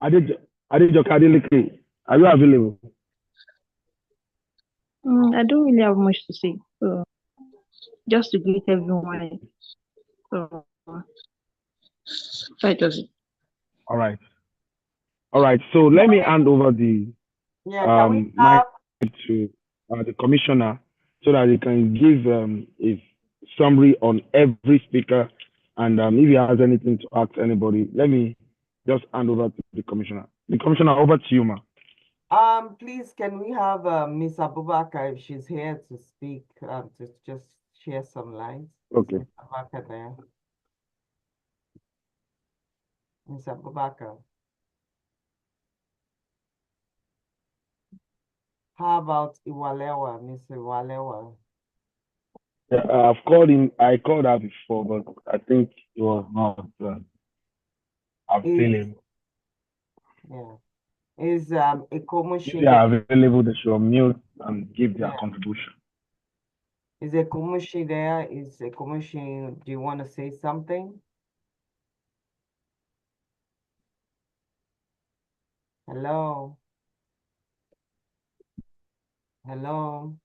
Speaker 9: Adejoke Adeleke, are you available?
Speaker 14: I don't really have much to say. So just to greet everyone. So that does it.
Speaker 9: All right. All right. So let me hand over the mic to the Commissioner so that he can give a summary on every speaker. And if he has anything to ask anybody, let me just hand over to the Commissioner. The Commissioner, over to you, ma.
Speaker 3: Please, can we have Miss Abubakar, if she's here to speak, to just share some lines?
Speaker 9: Okay.
Speaker 3: Abubakar there. Miss Abubakar. How about Iwalewa, Miss Iwalewa?
Speaker 9: Yeah, I've called him. I called her before, but I think it was not. I've seen him.
Speaker 3: Yeah. Is
Speaker 9: If they are available, they should mute and give their
Speaker 3: Yeah.
Speaker 9: contribution.
Speaker 3: Is Ekumushi there? Is Ekumushi, do you want to say something? Hello? Hello?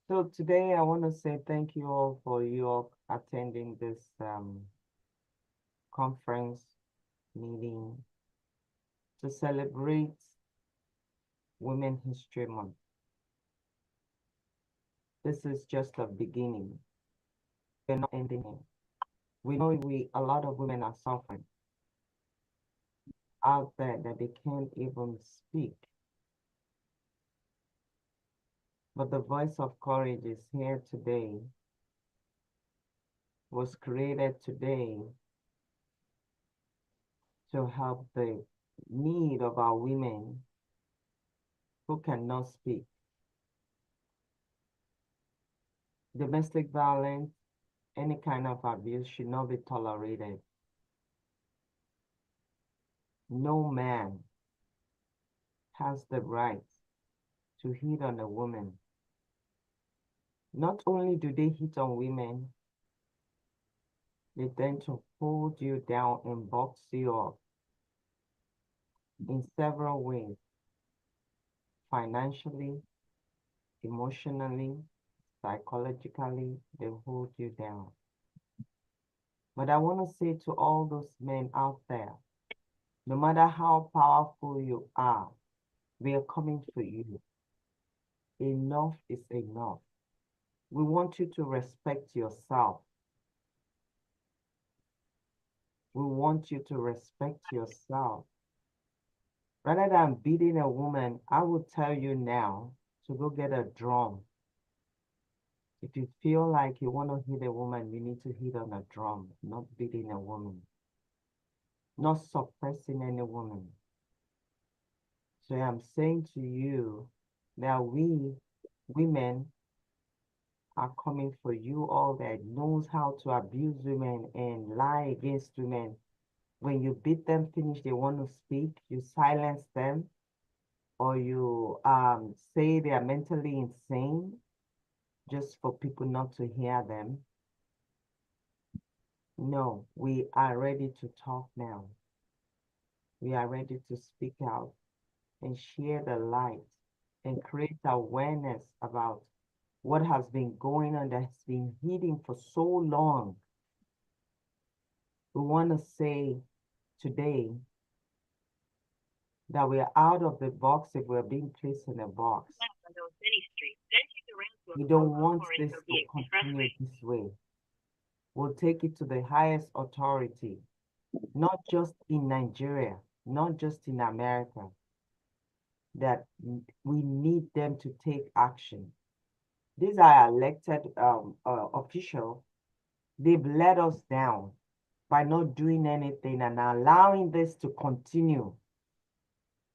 Speaker 3: So today I want to say thank you all for your attending this conference meeting to celebrate Women History Month. This is just a beginning. We're not ending it. We know a lot of women are suffering out there that they can't even speak. But the voice of courage is here today, was created today to help the need of our women who cannot speak. Domestic violence, any kind of abuse should not be tolerated. No man has the right to hit on a woman. Not only do they hit on women, they tend to hold you down and box you up in several ways, financially, emotionally, psychologically, they hold you down. But I want to say to all those men out there, no matter how powerful you are, we are coming for you. Enough is enough. We want you to respect yourself. We want you to respect yourself. Rather than beating a woman, I will tell you now to go get a drum. If you feel like you want to hit a woman, you need to hit on a drum, not beating a woman, not suppressing any woman. So I'm saying to you that we, women, are coming for you all that knows how to abuse women and lie against women. When you beat them, finish, they want to speak, you silence them, or you say they are mentally insane just for people not to hear them. No, we are ready to talk now. We are ready to speak out and share the light and create awareness about what has been going on that has been hidden for so long. We want to say today that we are out of the box if we're being placed in a box. We don't want this to continue this way. We'll take it to the highest authority, not just in Nigeria, not just in America, that we need them to take action. These are elected officials. They've let us down by not doing anything and allowing this to continue.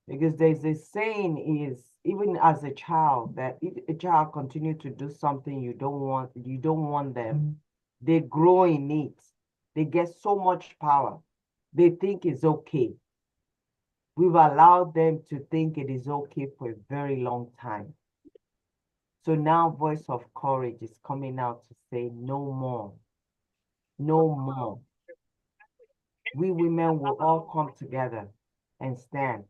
Speaker 3: Because there's a saying is, even as a child, that if a child continue to do something you don't want them, they grow in it. They get so much power. They think it's okay. We've allowed them to think it is okay for a very long time. So now Voice of Courage is coming out to say no more. No more. We women will all come together and stand.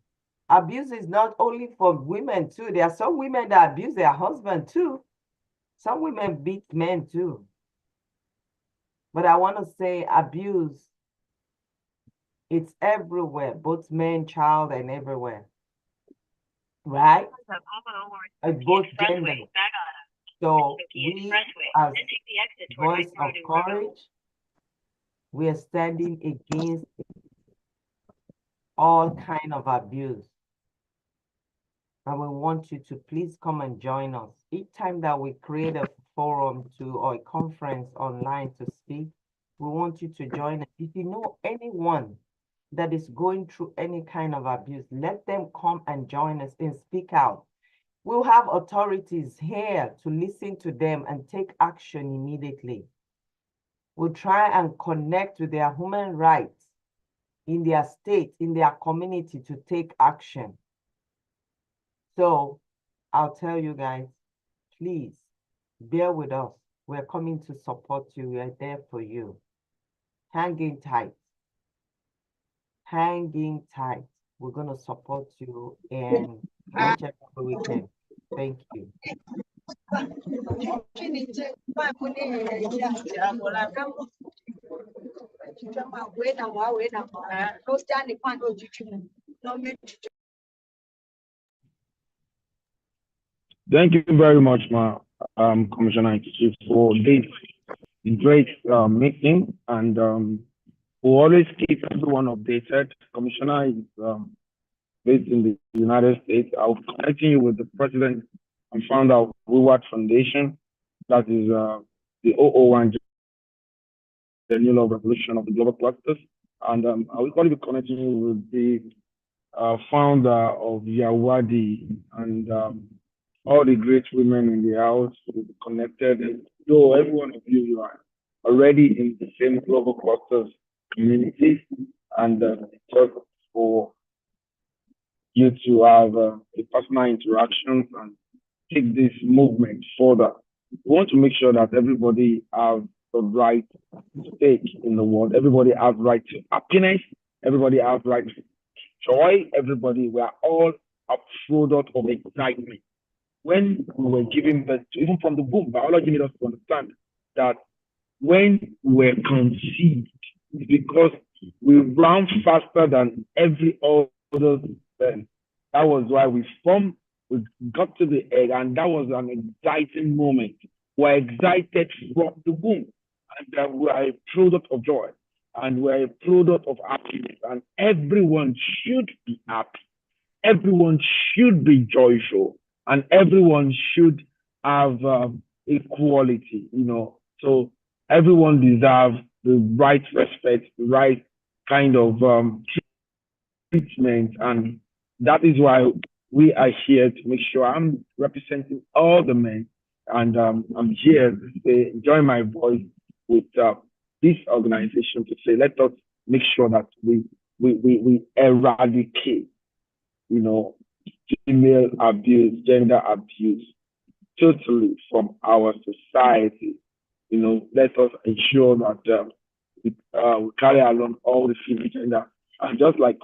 Speaker 3: Abuse is not only for women too. There are some women that abuse their husband too. Some women beat men too. But I want to say abuse, it's everywhere, both men, child, and everywhere. Right? At both genders. So we, as Voice of Courage, we are standing against all kind of abuse. And we want you to please come and join us. Each time that we create a forum or a conference online to speak, we want you to join us. If you know anyone that is going through any kind of abuse, let them come and join us and speak out. We'll have authorities here to listen to them and take action immediately. We'll try and connect with their human rights in their state, in their community to take action. So I'll tell you guys, please bear with us. We're coming to support you. We're there for you. Hang in tight. Hang in tight. We're going to support you and whichever we can. Thank you.
Speaker 9: Thank you very much, Commissioner-in-Chief, for this great meeting, and we'll always keep everyone updated. Commissioner is based in the United States. I'll connect you with the president and founder of WIWAT Foundation, that is the 001 the New Love Revolution of the Global Clusters, and I will probably be connecting you with the founder of Yawadi, and all the great women in the house will be connected. And so every one of you, you are already in the same Global Clusters community, and just for you to have a personal interaction and take this movement further. We want to make sure that everybody has the right stake in the world. Everybody has right to happiness. Everybody has right to joy. Everybody, we are all a product of excitement. When we were giving birth, even from the womb, biology made us to understand that when we were conceived, it's because we ran faster than every other cell. That was why we formed, we got to the egg, and that was an exciting moment. We're excited from the womb, and we are a product of joy, and we're a product of happiness, and everyone should be happy. Everyone should be joyful, and everyone should have equality, you know. So everyone deserves the right respect, the right kind of treatment, and that is why we are here to make sure I'm representing all the men, and I'm here to say, join my voice with this organization to say, let us make sure that we eradicate, you know, female abuse, gender abuse totally from our society. You know, let us ensure that we carry along all the female gender. And just like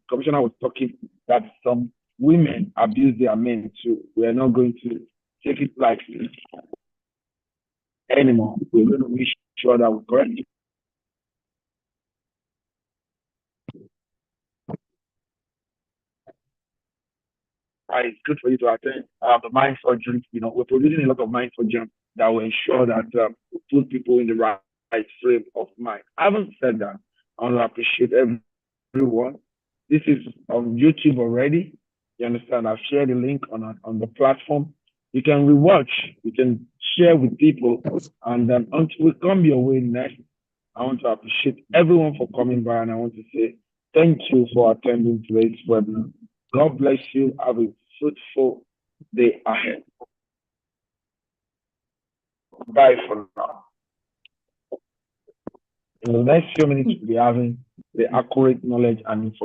Speaker 9: Commissioner was talking, that some women abuse their men too. We are not going to take it lightly anymore. We're going to make sure that we correct it. It's good for you to attend the mind surgery. You know, we're producing a lot of mind surgery that will ensure that we put people in the right frame of mind. Having said that, I want to appreciate everyone. This is on YouTube already. You understand? I've shared the link on the platform. You can rewatch, you can share with people, and then until we come your way next, I want to appreciate everyone for coming by, and I want to say thank you for attending today's webinar. God bless you. Have a fruitful day ahead. Bye for now. In the next few minutes, we'll be having the accurate knowledge and information.